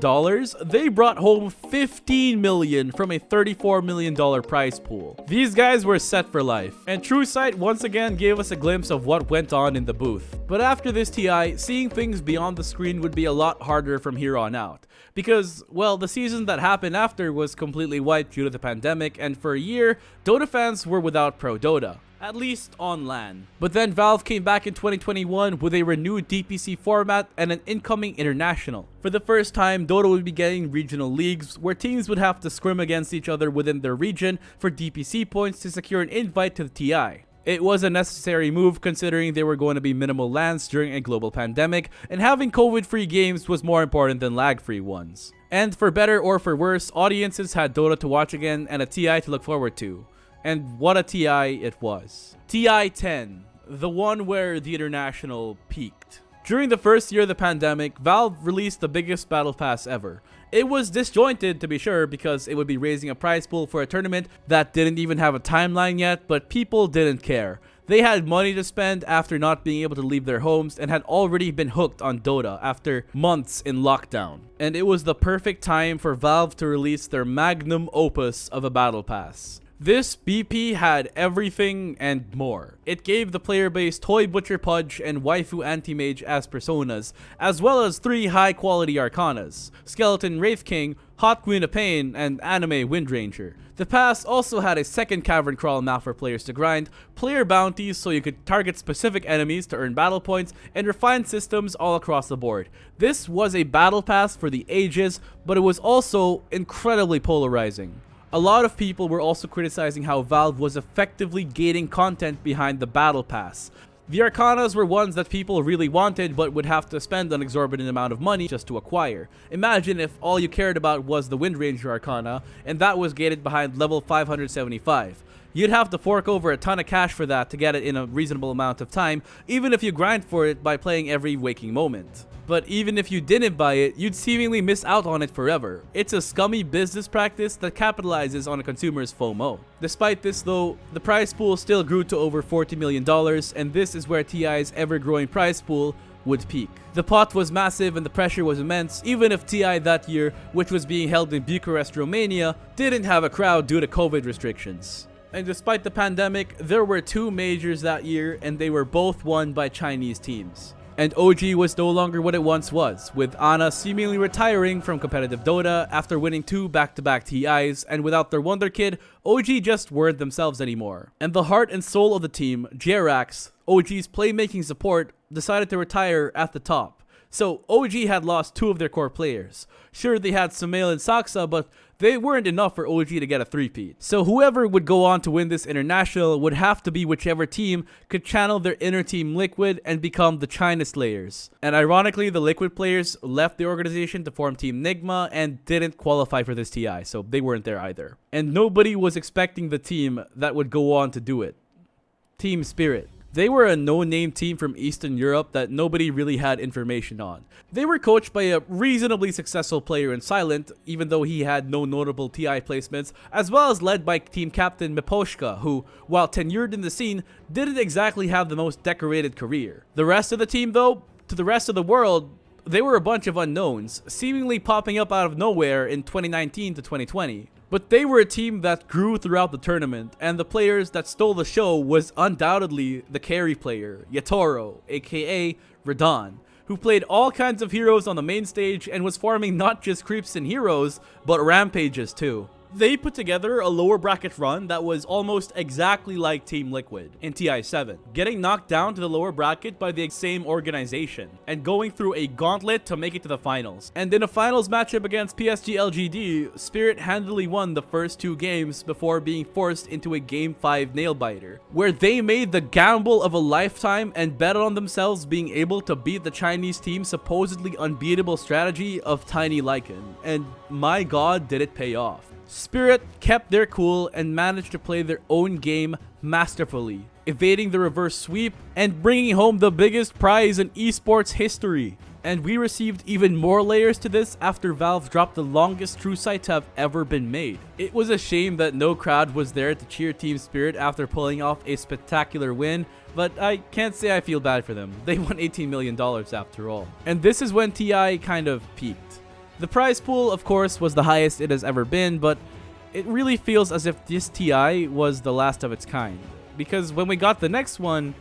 they brought home $15 million from a $34 million prize pool. These guys were set for life, and TrueSight once again gave us a glimpse of what went on in the booth. But after this TI, seeing things beyond the screen would be a lot harder from here on out. Because, well, the season that happened after was completely wiped due to the pandemic, and for a year, Dota fans were without Pro Dota, at least on LAN. But then Valve came back in 2021 with a renewed DPC format and an incoming international. For the first time, Dota would be getting regional leagues, where teams would have to scrim against each other within their region for DPC points to secure an invite to the TI. It was a necessary move considering there were going to be minimal LANs during a global pandemic, and having COVID-free games was more important than lag-free ones. And for better or for worse, audiences had Dota to watch again and a TI to look forward to. And what a TI it was. TI-10, the one where the international peaked. During the first year of the pandemic, Valve released the biggest battle pass ever. It was disjointed, to be sure, because it would be raising a prize pool for a tournament that didn't even have a timeline yet, but people didn't care. They had money to spend after not being able to leave their homes and had already been hooked on Dota after months in lockdown. And it was the perfect time for Valve to release their magnum opus of a battle pass. This BP had everything and more. It gave the player base Toy Butcher Pudge and Waifu Anti-Mage as personas, as well as 3 high-quality arcanas, Skeleton Wraith King, Hot Queen of Pain, and Anime Windranger. The pass also had a second cavern crawl map for players to grind, player bounties so you could target specific enemies to earn battle points, and refined systems all across the board. This was a battle pass for the ages, but it was also incredibly polarizing. A lot of people were also criticizing how Valve was effectively gating content behind the battle pass. The Arcanas were ones that people really wanted but would have to spend an exorbitant amount of money just to acquire. Imagine if all you cared about was the Windranger Arcana and that was gated behind level 575. You'd have to fork over a ton of cash for that to get it in a reasonable amount of time, even if you grind for it by playing every waking moment. But even if you didn't buy it, you'd seemingly miss out on it forever. It's a scummy business practice that capitalizes on a consumer's FOMO. Despite this though, the prize pool still grew to over $40 million, and this is where TI's ever-growing prize pool would peak. The pot was massive and the pressure was immense, even if TI that year, which was being held in Bucharest, Romania, didn't have a crowd due to COVID restrictions. And despite the pandemic, there were 2 majors that year, and they were both won by Chinese teams. And OG was no longer what it once was, with Ana seemingly retiring from competitive Dota after winning 2 back-to-back TIs, and without their wonder kid, OG just weren't themselves anymore. And the heart and soul of the team, GearUP, OG's playmaking support, decided to retire at the top. So OG had lost 2 of their core players. Sure, they had Sumail and Saksa, but they weren't enough for OG to get a 3-peat. So whoever would go on to win this international would have to be whichever team could channel their inner team Liquid and become the China Slayers. And ironically, the Liquid players left the organization to form Team Nigma and didn't qualify for this TI, so they weren't there either. And nobody was expecting the team that would go on to do it. Team Spirit. They were a no-name team from Eastern Europe that nobody really had information on. They were coached by a reasonably successful player in Silent, even though he had no notable TI placements, as well as led by team captain Miposhka, who, while tenured in the scene, didn't exactly have the most decorated career. The rest of the team though, to the rest of the world, they were a bunch of unknowns, seemingly popping up out of nowhere in 2019 to 2020. But they were a team that grew throughout the tournament, and the players that stole the show was undoubtedly the carry player, Yatoro, aka Radon, who played all kinds of heroes on the main stage and was farming not just creeps and heroes, but rampages too. They put together a lower bracket run that was almost exactly like Team Liquid in TI7, getting knocked down to the lower bracket by the same organization, and going through a gauntlet to make it to the finals. And in a finals matchup against PSG LGD, Spirit handily won the first 2 games before being forced into a Game 5 nail-biter, where they made the gamble of a lifetime and bet on themselves being able to beat the Chinese team's supposedly unbeatable strategy of Tiny Lycan. And my god, did it pay off. Spirit kept their cool and managed to play their own game masterfully, evading the reverse sweep and bringing home the biggest prize in esports history. And we received even more layers to this after Valve dropped the longest true sight to have ever been made. It was a shame that no crowd was there to cheer Team Spirit after pulling off a spectacular win, but I can't say I feel bad for them. They won $18 million after all. And this is when TI kind of peaked. The prize pool, of course, was the highest it has ever been, but it really feels as if this TI was the last of its kind. Because when we got the next one,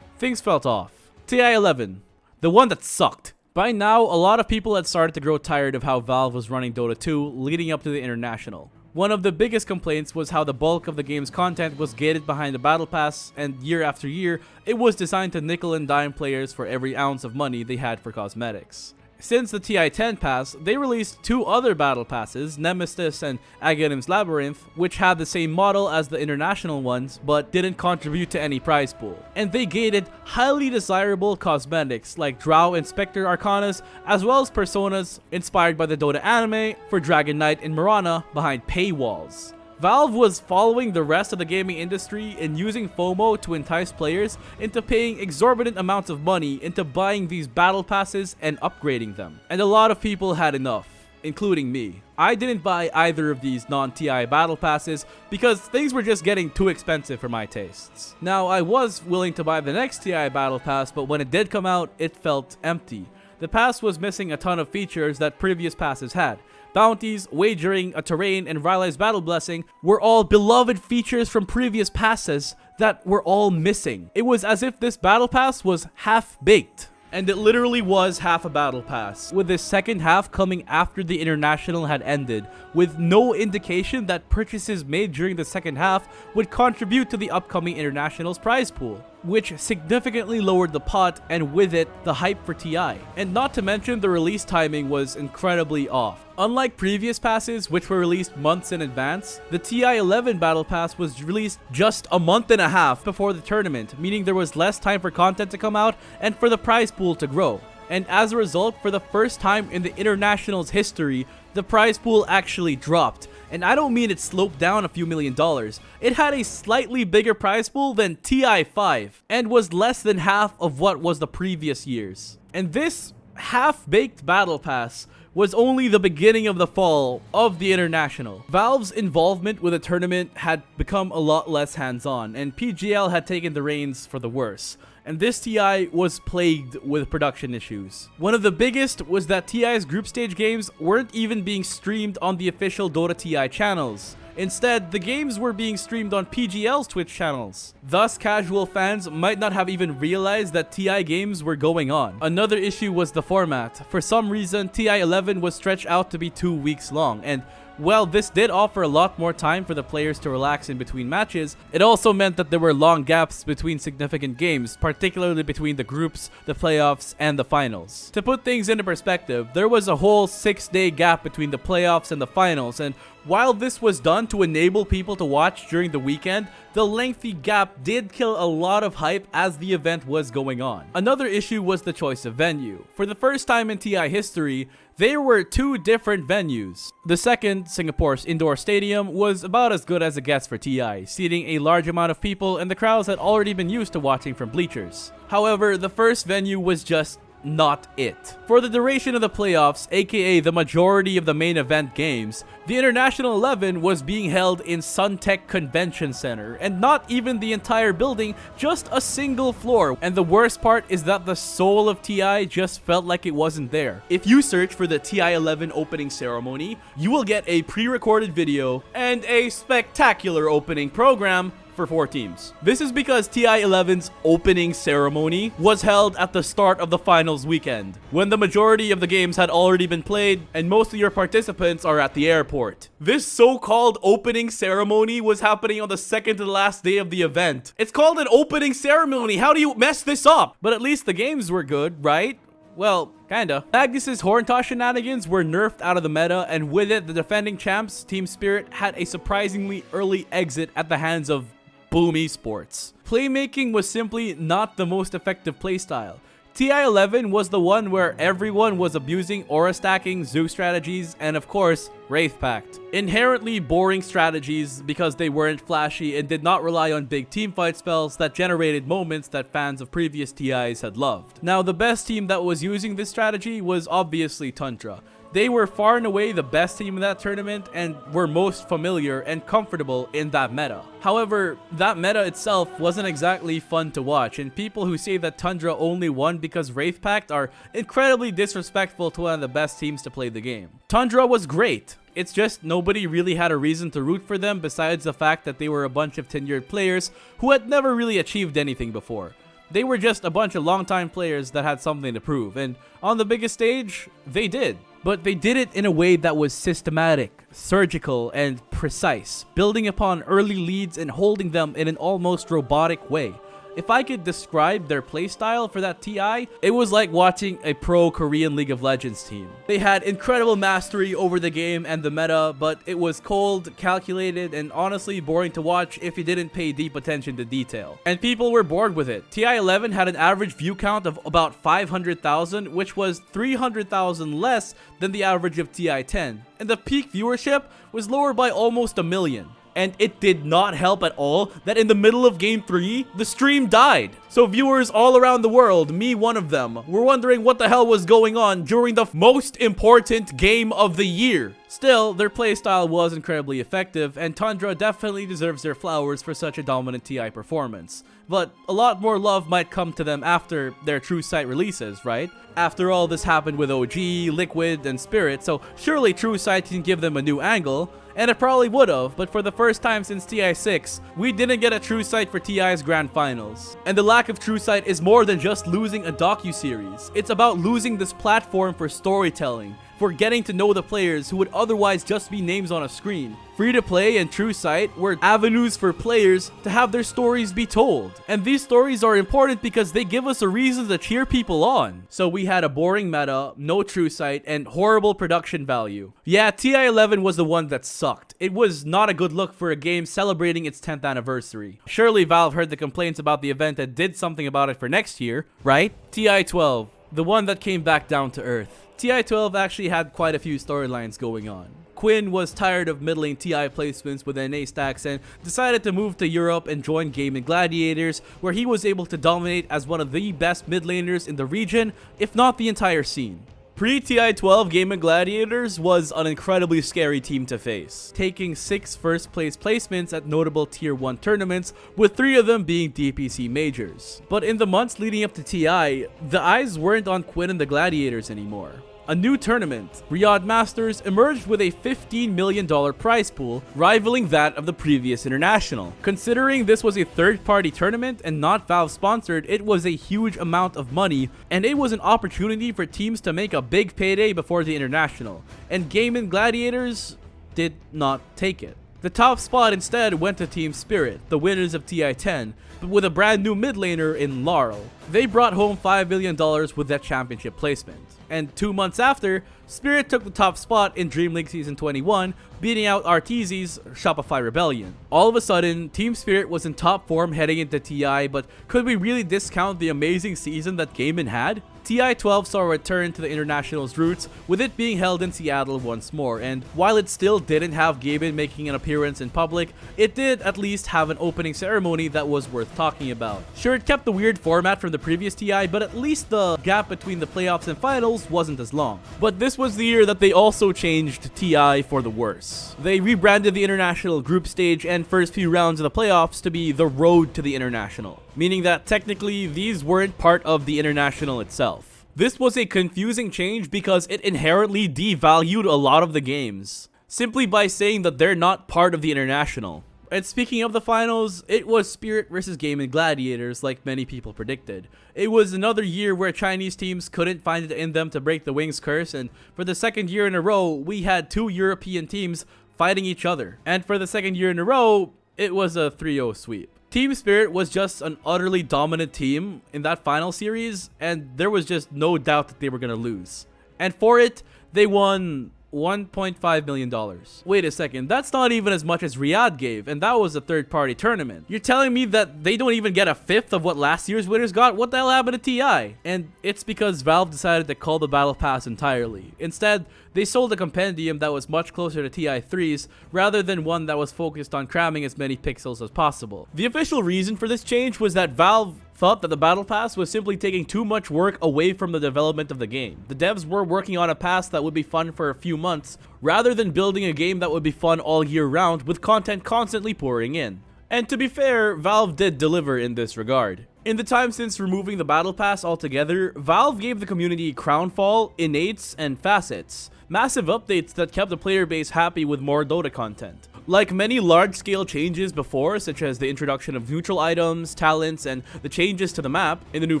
things felt off. TI 11, the one that sucked. By now, a lot of people had started to grow tired of how Valve was running Dota 2 leading up to the international. One of the biggest complaints was how the bulk of the game's content was gated behind the battle pass, and year after year, it was designed to nickel and dime players for every ounce of money they had for cosmetics. Since the TI-10 pass, they released 2 other battle passes, Nemesis and Aghanim's Labyrinth, which had the same model as the international ones, but didn't contribute to any prize pool. And they gated highly desirable cosmetics like Drow and Spectre Arcanas, as well as personas inspired by the Dota anime for Dragon Knight and Mirana behind paywalls. Valve was following the rest of the gaming industry in using FOMO to entice players into paying exorbitant amounts of money into buying these battle passes and upgrading them. And a lot of people had enough. including me. I didn't buy either of these non-TI battle passes because things were just getting too expensive for my tastes. Now, I was willing to buy the next TI battle pass, but when it did come out, it felt empty. The pass was missing a ton of features that previous passes had. Bounties, wagering, a terrain, and Rylai's battle blessing were all beloved features from previous passes that were all missing. It was as if this battle pass was half-baked. And it literally was half a battle pass, with the second half coming after the international had ended, with no indication that purchases made during the second half would contribute to the upcoming international's prize pool, which significantly lowered the pot and with it the hype for TI. And not to mention the release timing was incredibly off. Unlike previous passes, which were released months in advance, the TI-11 Battle Pass was released just a month and a half before the tournament, meaning there was less time for content to come out and for the prize pool to grow. And as a result, for the first time in the International's history, the prize pool actually dropped. And I don't mean it sloped down a few $1,000,000. It had a slightly bigger prize pool than TI-5 and was less than half of what was the previous years. And this half-baked Battle Pass was only the beginning of the fall of the International. Valve's involvement with the tournament had become a lot less hands-on, and PGL had taken the reins for the worse. And this TI was plagued with production issues. One of the biggest was that TI's group stage games weren't even being streamed on the official Dota TI channels. Instead, the games were being streamed on PGL's Twitch channels. Thus, casual fans might not have even realized that TI games were going on. Another issue was the format. For some reason, TI-11 was stretched out to be 2 weeks long, and while this did offer a lot more time for the players to relax in between matches, it also meant that there were long gaps between significant games, particularly between the groups, the playoffs, and the finals. To put things into perspective, there was a whole 6-day gap between the playoffs and the finals, and while this was done to enable people to watch during the weekend, the lengthy gap did kill a lot of hype as the event was going on. Another issue was the choice of venue. For the first time in TI history, there were 2 different venues. The second, Singapore's indoor stadium, was about as good as it gets for TI, seating a large amount of people, and the crowds had already been used to watching from bleachers. However, the first venue was just not it. For the duration of the playoffs, aka the majority of the main event games, the International 11 was being held in Suntec Convention Center, and not even the entire building, just a single floor. And the worst part is that the soul of TI just felt like it wasn't there. If you search for the TI-11 opening ceremony, you will get a pre-recorded video and a spectacular opening program for 4 teams. This is because TI-11's opening ceremony was held at the start of the finals weekend, when the majority of the games had already been played and most of your participants are at the airport. This so-called opening ceremony was happening on the second to the last day of the event. It's called an opening ceremony. How do you mess this up? But at least the games were good, right? Well, kinda. Magnus's horn toss shenanigans were nerfed out of the meta, and with it, the defending champs, Team Spirit, had a surprisingly early exit at the hands of Boom Esports. Playmaking was simply not the most effective playstyle. TI-11 was the one where everyone was abusing aura stacking, Zeus strategies, and of course, Wraith Pact. Inherently boring strategies because they weren't flashy and did not rely on big teamfight spells that generated moments that fans of previous TIs had loved. Now, the best team that was using this strategy was obviously Tundra. They were far and away the best team in that tournament and were most familiar and comfortable in that meta. However, that meta itself wasn't exactly fun to watch, and people who say that Tundra only won because Wraith Pact are incredibly disrespectful to one of the best teams to play the game. Tundra was great. It's just nobody really had a reason to root for them besides the fact that they were a bunch of tenured players who had never really achieved anything before. They were just a bunch of longtime players that had something to prove, and on the biggest stage, they did. But they did it in a way that was systematic, surgical, and precise, building upon early leads and holding them in an almost robotic way. If I could describe their playstyle for that TI, it was like watching a pro Korean League of Legends team. They had incredible mastery over the game and the meta, but it was cold, calculated, and honestly boring to watch if you didn't pay deep attention to detail. And people were bored with it. TI-11 had an average view count of about 500,000, which was 300,000 less than the average of TI-10. And the peak viewership was lower by almost 1 million. And it did not help at all that in the middle of Game 3, the stream died. So viewers all around the world, me one of them, were wondering what the hell was going on during the most important game of the year. Still, their playstyle was incredibly effective, and Tundra definitely deserves their flowers for such a dominant TI performance. But a lot more love might come to them after their True Sight releases, right? After all, this happened with OG, Liquid, and Spirit, so surely True Sight can give them a new angle. And it probably would've, but for the first time since TI6, we didn't get a True Sight for TI's Grand Finals. And the lack of True Sight is more than just losing a docuseries. It's about losing this platform for storytelling, for getting to know the players who would otherwise just be names on a screen. Free-to-play and True Sight were avenues for players to have their stories be told. And these stories are important because they give us a reason to cheer people on. So we had a boring meta, no True Sight, and horrible production value. Yeah, TI11 was the one that sucked. It was not a good look for a game celebrating its 10th anniversary. Surely Valve heard the complaints about the event and did something about it for next year, right? TI12, the one that came back down to earth. TI12 actually had quite a few storylines going on. Quinn was tired of middling TI placements with NA stacks and decided to move to Europe and join Gaming Gladiators, where he was able to dominate as one of the best mid laners in the region, if not the entire scene. Pre-TI12, Gaming Gladiators was an incredibly scary team to face, taking 6 first place placements at notable tier 1 tournaments, with 3 of them being DPC majors. But in the months leading up to TI, the eyes weren't on Quinn and the Gladiators anymore. A new tournament, Riyadh Masters, emerged with a $15 million prize pool, rivaling that of the previous international. Considering this was a third-party tournament and not Valve-sponsored, it was a huge amount of money, and it was an opportunity for teams to make a big payday before the international. And Gaming Gladiators did not take it. The top spot instead went to Team Spirit, the winners of TI10, but with a brand new mid laner in Laurel. They brought home $5 million with that championship placement. And 2 months after, Spirit took the top spot in Dream League Season 21, beating out Arteezy's Shopify Rebellion. All of a sudden, Team Spirit was in top form heading into TI, but could we really discount the amazing season that Gaimin had? TI12 saw a return to the International's roots, with it being held in Seattle once more, and while it still didn't have Gaimin making an appearance in public, it did at least have an opening ceremony that was worth talking about. Sure, it kept the weird format from the previous TI, but at least the gap between the playoffs and finals wasn't as long. But this was the year that they also changed TI for the worse. They rebranded the International group stage and first few rounds of the playoffs to be the road to the International, meaning that technically these weren't part of the International itself. This was a confusing change because it inherently devalued a lot of the games, simply by saying that they're not part of the International. And speaking of the finals, it was Spirit versus Gaming Gladiators like many people predicted. It was another year where Chinese teams couldn't find it in them to break the Wings curse, and for the second year in a row, we had 2 European teams fighting each other. And for the second year in a row, it was a 3-0 sweep. Team Spirit was just an utterly dominant team in that final series, and there was just no doubt that they were going to lose. And for it, they won $1.5 million. Wait a second, that's not even as much as Riyadh gave, and that was a third-party tournament. You're telling me that they don't even get a fifth of what last year's winners got? What the hell happened to TI? And it's because Valve decided to cull the Battle Pass entirely. Instead, they sold a compendium that was much closer to TI3's rather than one that was focused on cramming as many pixels as possible. The official reason for this change was that Valve thought that the Battle Pass was simply taking too much work away from the development of the game. The devs were working on a pass that would be fun for a few months, rather than building a game that would be fun all year round with content constantly pouring in. And to be fair, Valve did deliver in this regard. In the time since removing the Battle Pass altogether, Valve gave the community Crownfall, Innates, and Facets, massive updates that kept the player base happy with more Dota content. Like many large-scale changes before, such as the introduction of neutral items, talents, and the changes to the map in the New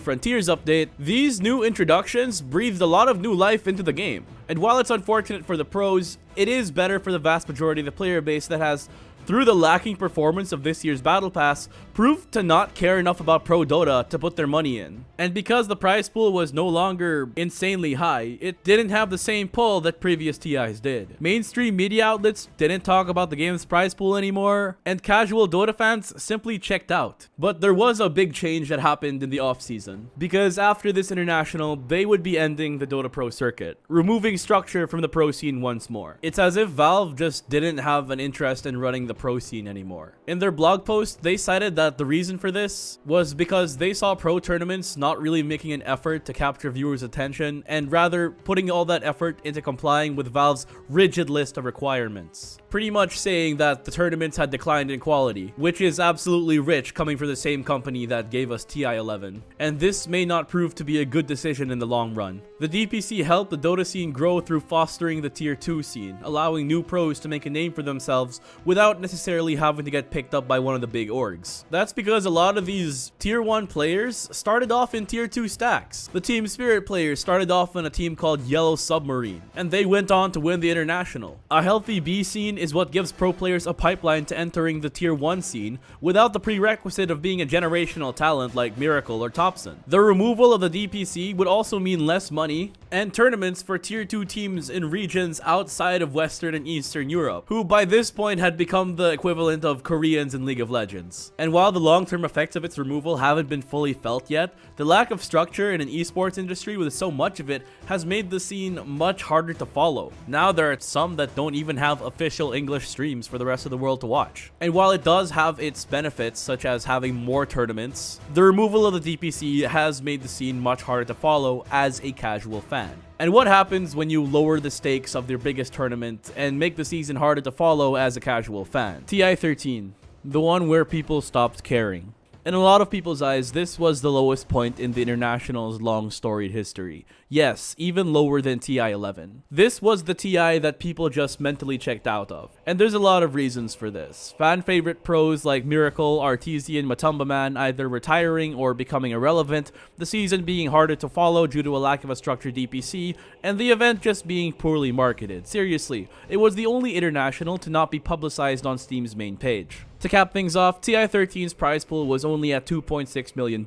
Frontiers update, these new introductions breathed a lot of new life into the game. And while it's unfortunate for the pros, it is better for the vast majority of the player base that has, through the lacking performance of this year's Battle Pass, proved to not care enough about Pro Dota to put their money in. And because the prize pool was no longer insanely high, it didn't have the same pull that previous TIs did. Mainstream media outlets didn't talk about the game's prize pool anymore, and casual Dota fans simply checked out. But there was a big change that happened in the off-season, because after this international, they would be ending the Dota Pro circuit, removing structure from the pro scene once more. It's as if Valve just didn't have an interest in running the pro scene anymore. In their blog post, they cited that the reason for this was because they saw pro tournaments not really making an effort to capture viewers' attention, and rather putting all that effort into complying with Valve's rigid list of requirements. Pretty much saying that the tournaments had declined in quality, which is absolutely rich coming from the same company that gave us TI-11. And this may not prove to be a good decision in the long run. The DPC helped the Dota scene grow through fostering the Tier 2 scene, allowing new pros to make a name for themselves without necessarily having to get picked up by one of the big orgs. That's because a lot of these Tier 1 players started off in Tier 2 stacks. The Team Spirit players started off on a team called Yellow Submarine, and they went on to win the International. A healthy B scene is what gives pro players a pipeline to entering the Tier 1 scene without the prerequisite of being a generational talent like Miracle or Thompson. The removal of the DPC would also mean less money and tournaments for Tier 2 teams in regions outside of Western and Eastern Europe, who by this point had become the equivalent of Koreans in League of Legends. And while the long-term effects of its removal haven't been fully felt yet, the lack of structure in an esports industry with so much of it has made the scene much harder to follow. Now there are some that don't even have official English streams for the rest of the world to watch. And while it does have its benefits, such as having more tournaments, the removal of the DPC has made the scene much harder to follow as a casual fan. And what happens when you lower the stakes of their biggest tournament and make the season harder to follow as a casual fan? TI-13, the one where people stopped caring. In a lot of people's eyes, this was the lowest point in the International's long storied history. Yes, even lower than TI-11. This was the TI that people just mentally checked out of. And there's a lot of reasons for this. Fan favorite pros like Miracle, Artesian, Matumba Man either retiring or becoming irrelevant, the season being harder to follow due to a lack of a structured DPC, and the event just being poorly marketed. Seriously, it was the only International to not be publicized on Steam's main page. To cap things off, TI-13's prize pool was only at $2.6 million.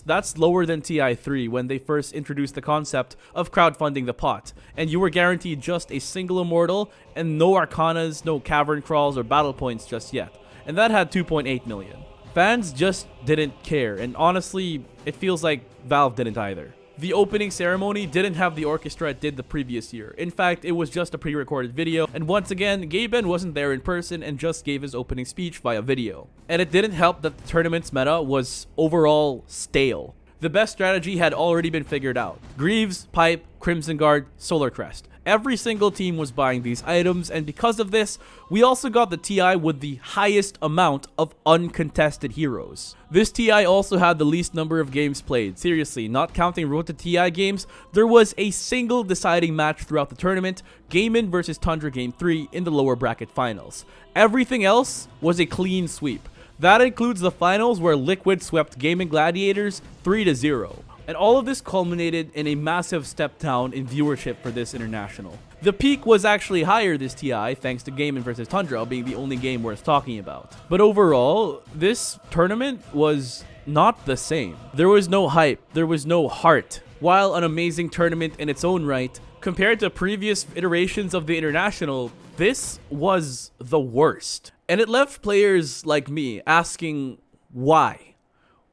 That's lower than TI-3 when they first introduced the concept of crowdfunding the pot, and you were guaranteed just a single immortal and no arcanas, no cavern crawls or battle points just yet, and that had 2.8 million. Fans just didn't care, and honestly, it feels like Valve didn't either. The opening ceremony didn't have the orchestra it did the previous year. In fact, it was just a pre-recorded video, and once again, Gaben wasn't there in person and just gave his opening speech via video. And it didn't help that the tournament's meta was overall stale. The best strategy had already been figured out. Greaves, Pipe, Crimson Guard, Solar Crest. Every single team was buying these items, and because of this, we also got the TI with the highest amount of uncontested heroes. This TI also had the least number of games played. Seriously, not counting Road to TI games, there was a single deciding match throughout the tournament, Gaimin versus Tundra Game 3 in the lower bracket finals. Everything else was a clean sweep. That includes the finals where Liquid swept Gaming Gladiators 3-0. And all of this culminated in a massive step down in viewership for this International. The peak was actually higher this TI thanks to Gaimin vs Tundra being the only game worth talking about. But overall, this tournament was not the same. There was no hype, there was no heart. While an amazing tournament in its own right, compared to previous iterations of the International, this was the worst. And it left players like me asking why.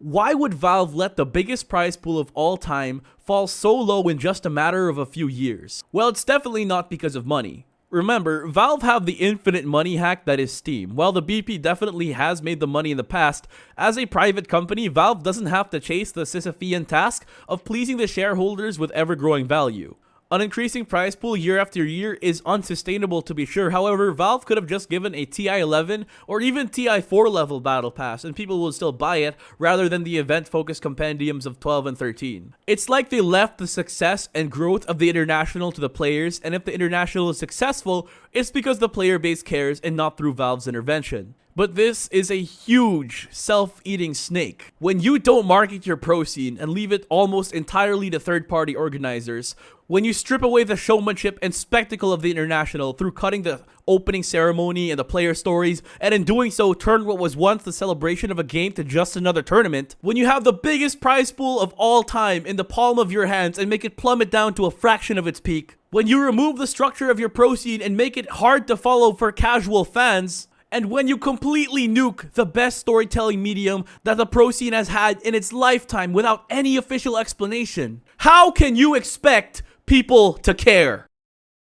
Why would Valve let the biggest prize pool of all time fall so low in just a matter of a few years? Well, it's definitely not because of money. Remember, Valve have the infinite money hack that is Steam. While the BP definitely has made the money in the past, as a private company, Valve doesn't have to chase the Sisyphean task of pleasing the shareholders with ever-growing value. An increasing prize pool year after year is unsustainable to be sure. However, Valve could have just given a TI-11 or even TI-4 level battle pass and people would still buy it rather than the event-focused compendiums of 12 and 13. It's like they left the success and growth of the International to the players, and if the International is successful, it's because the player base cares and not through Valve's intervention. But this is a huge self-eating snake. When you don't market your pro scene and leave it almost entirely to third-party organizers, when you strip away the showmanship and spectacle of the International through cutting the opening ceremony and the player stories, and in doing so turn what was once the celebration of a game to just another tournament, when you have the biggest prize pool of all time in the palm of your hands and make it plummet down to a fraction of its peak, when you remove the structure of your pro scene and make it hard to follow for casual fans, and when you completely nuke the best storytelling medium that the pro scene has had in its lifetime without any official explanation, how can you expect people to care?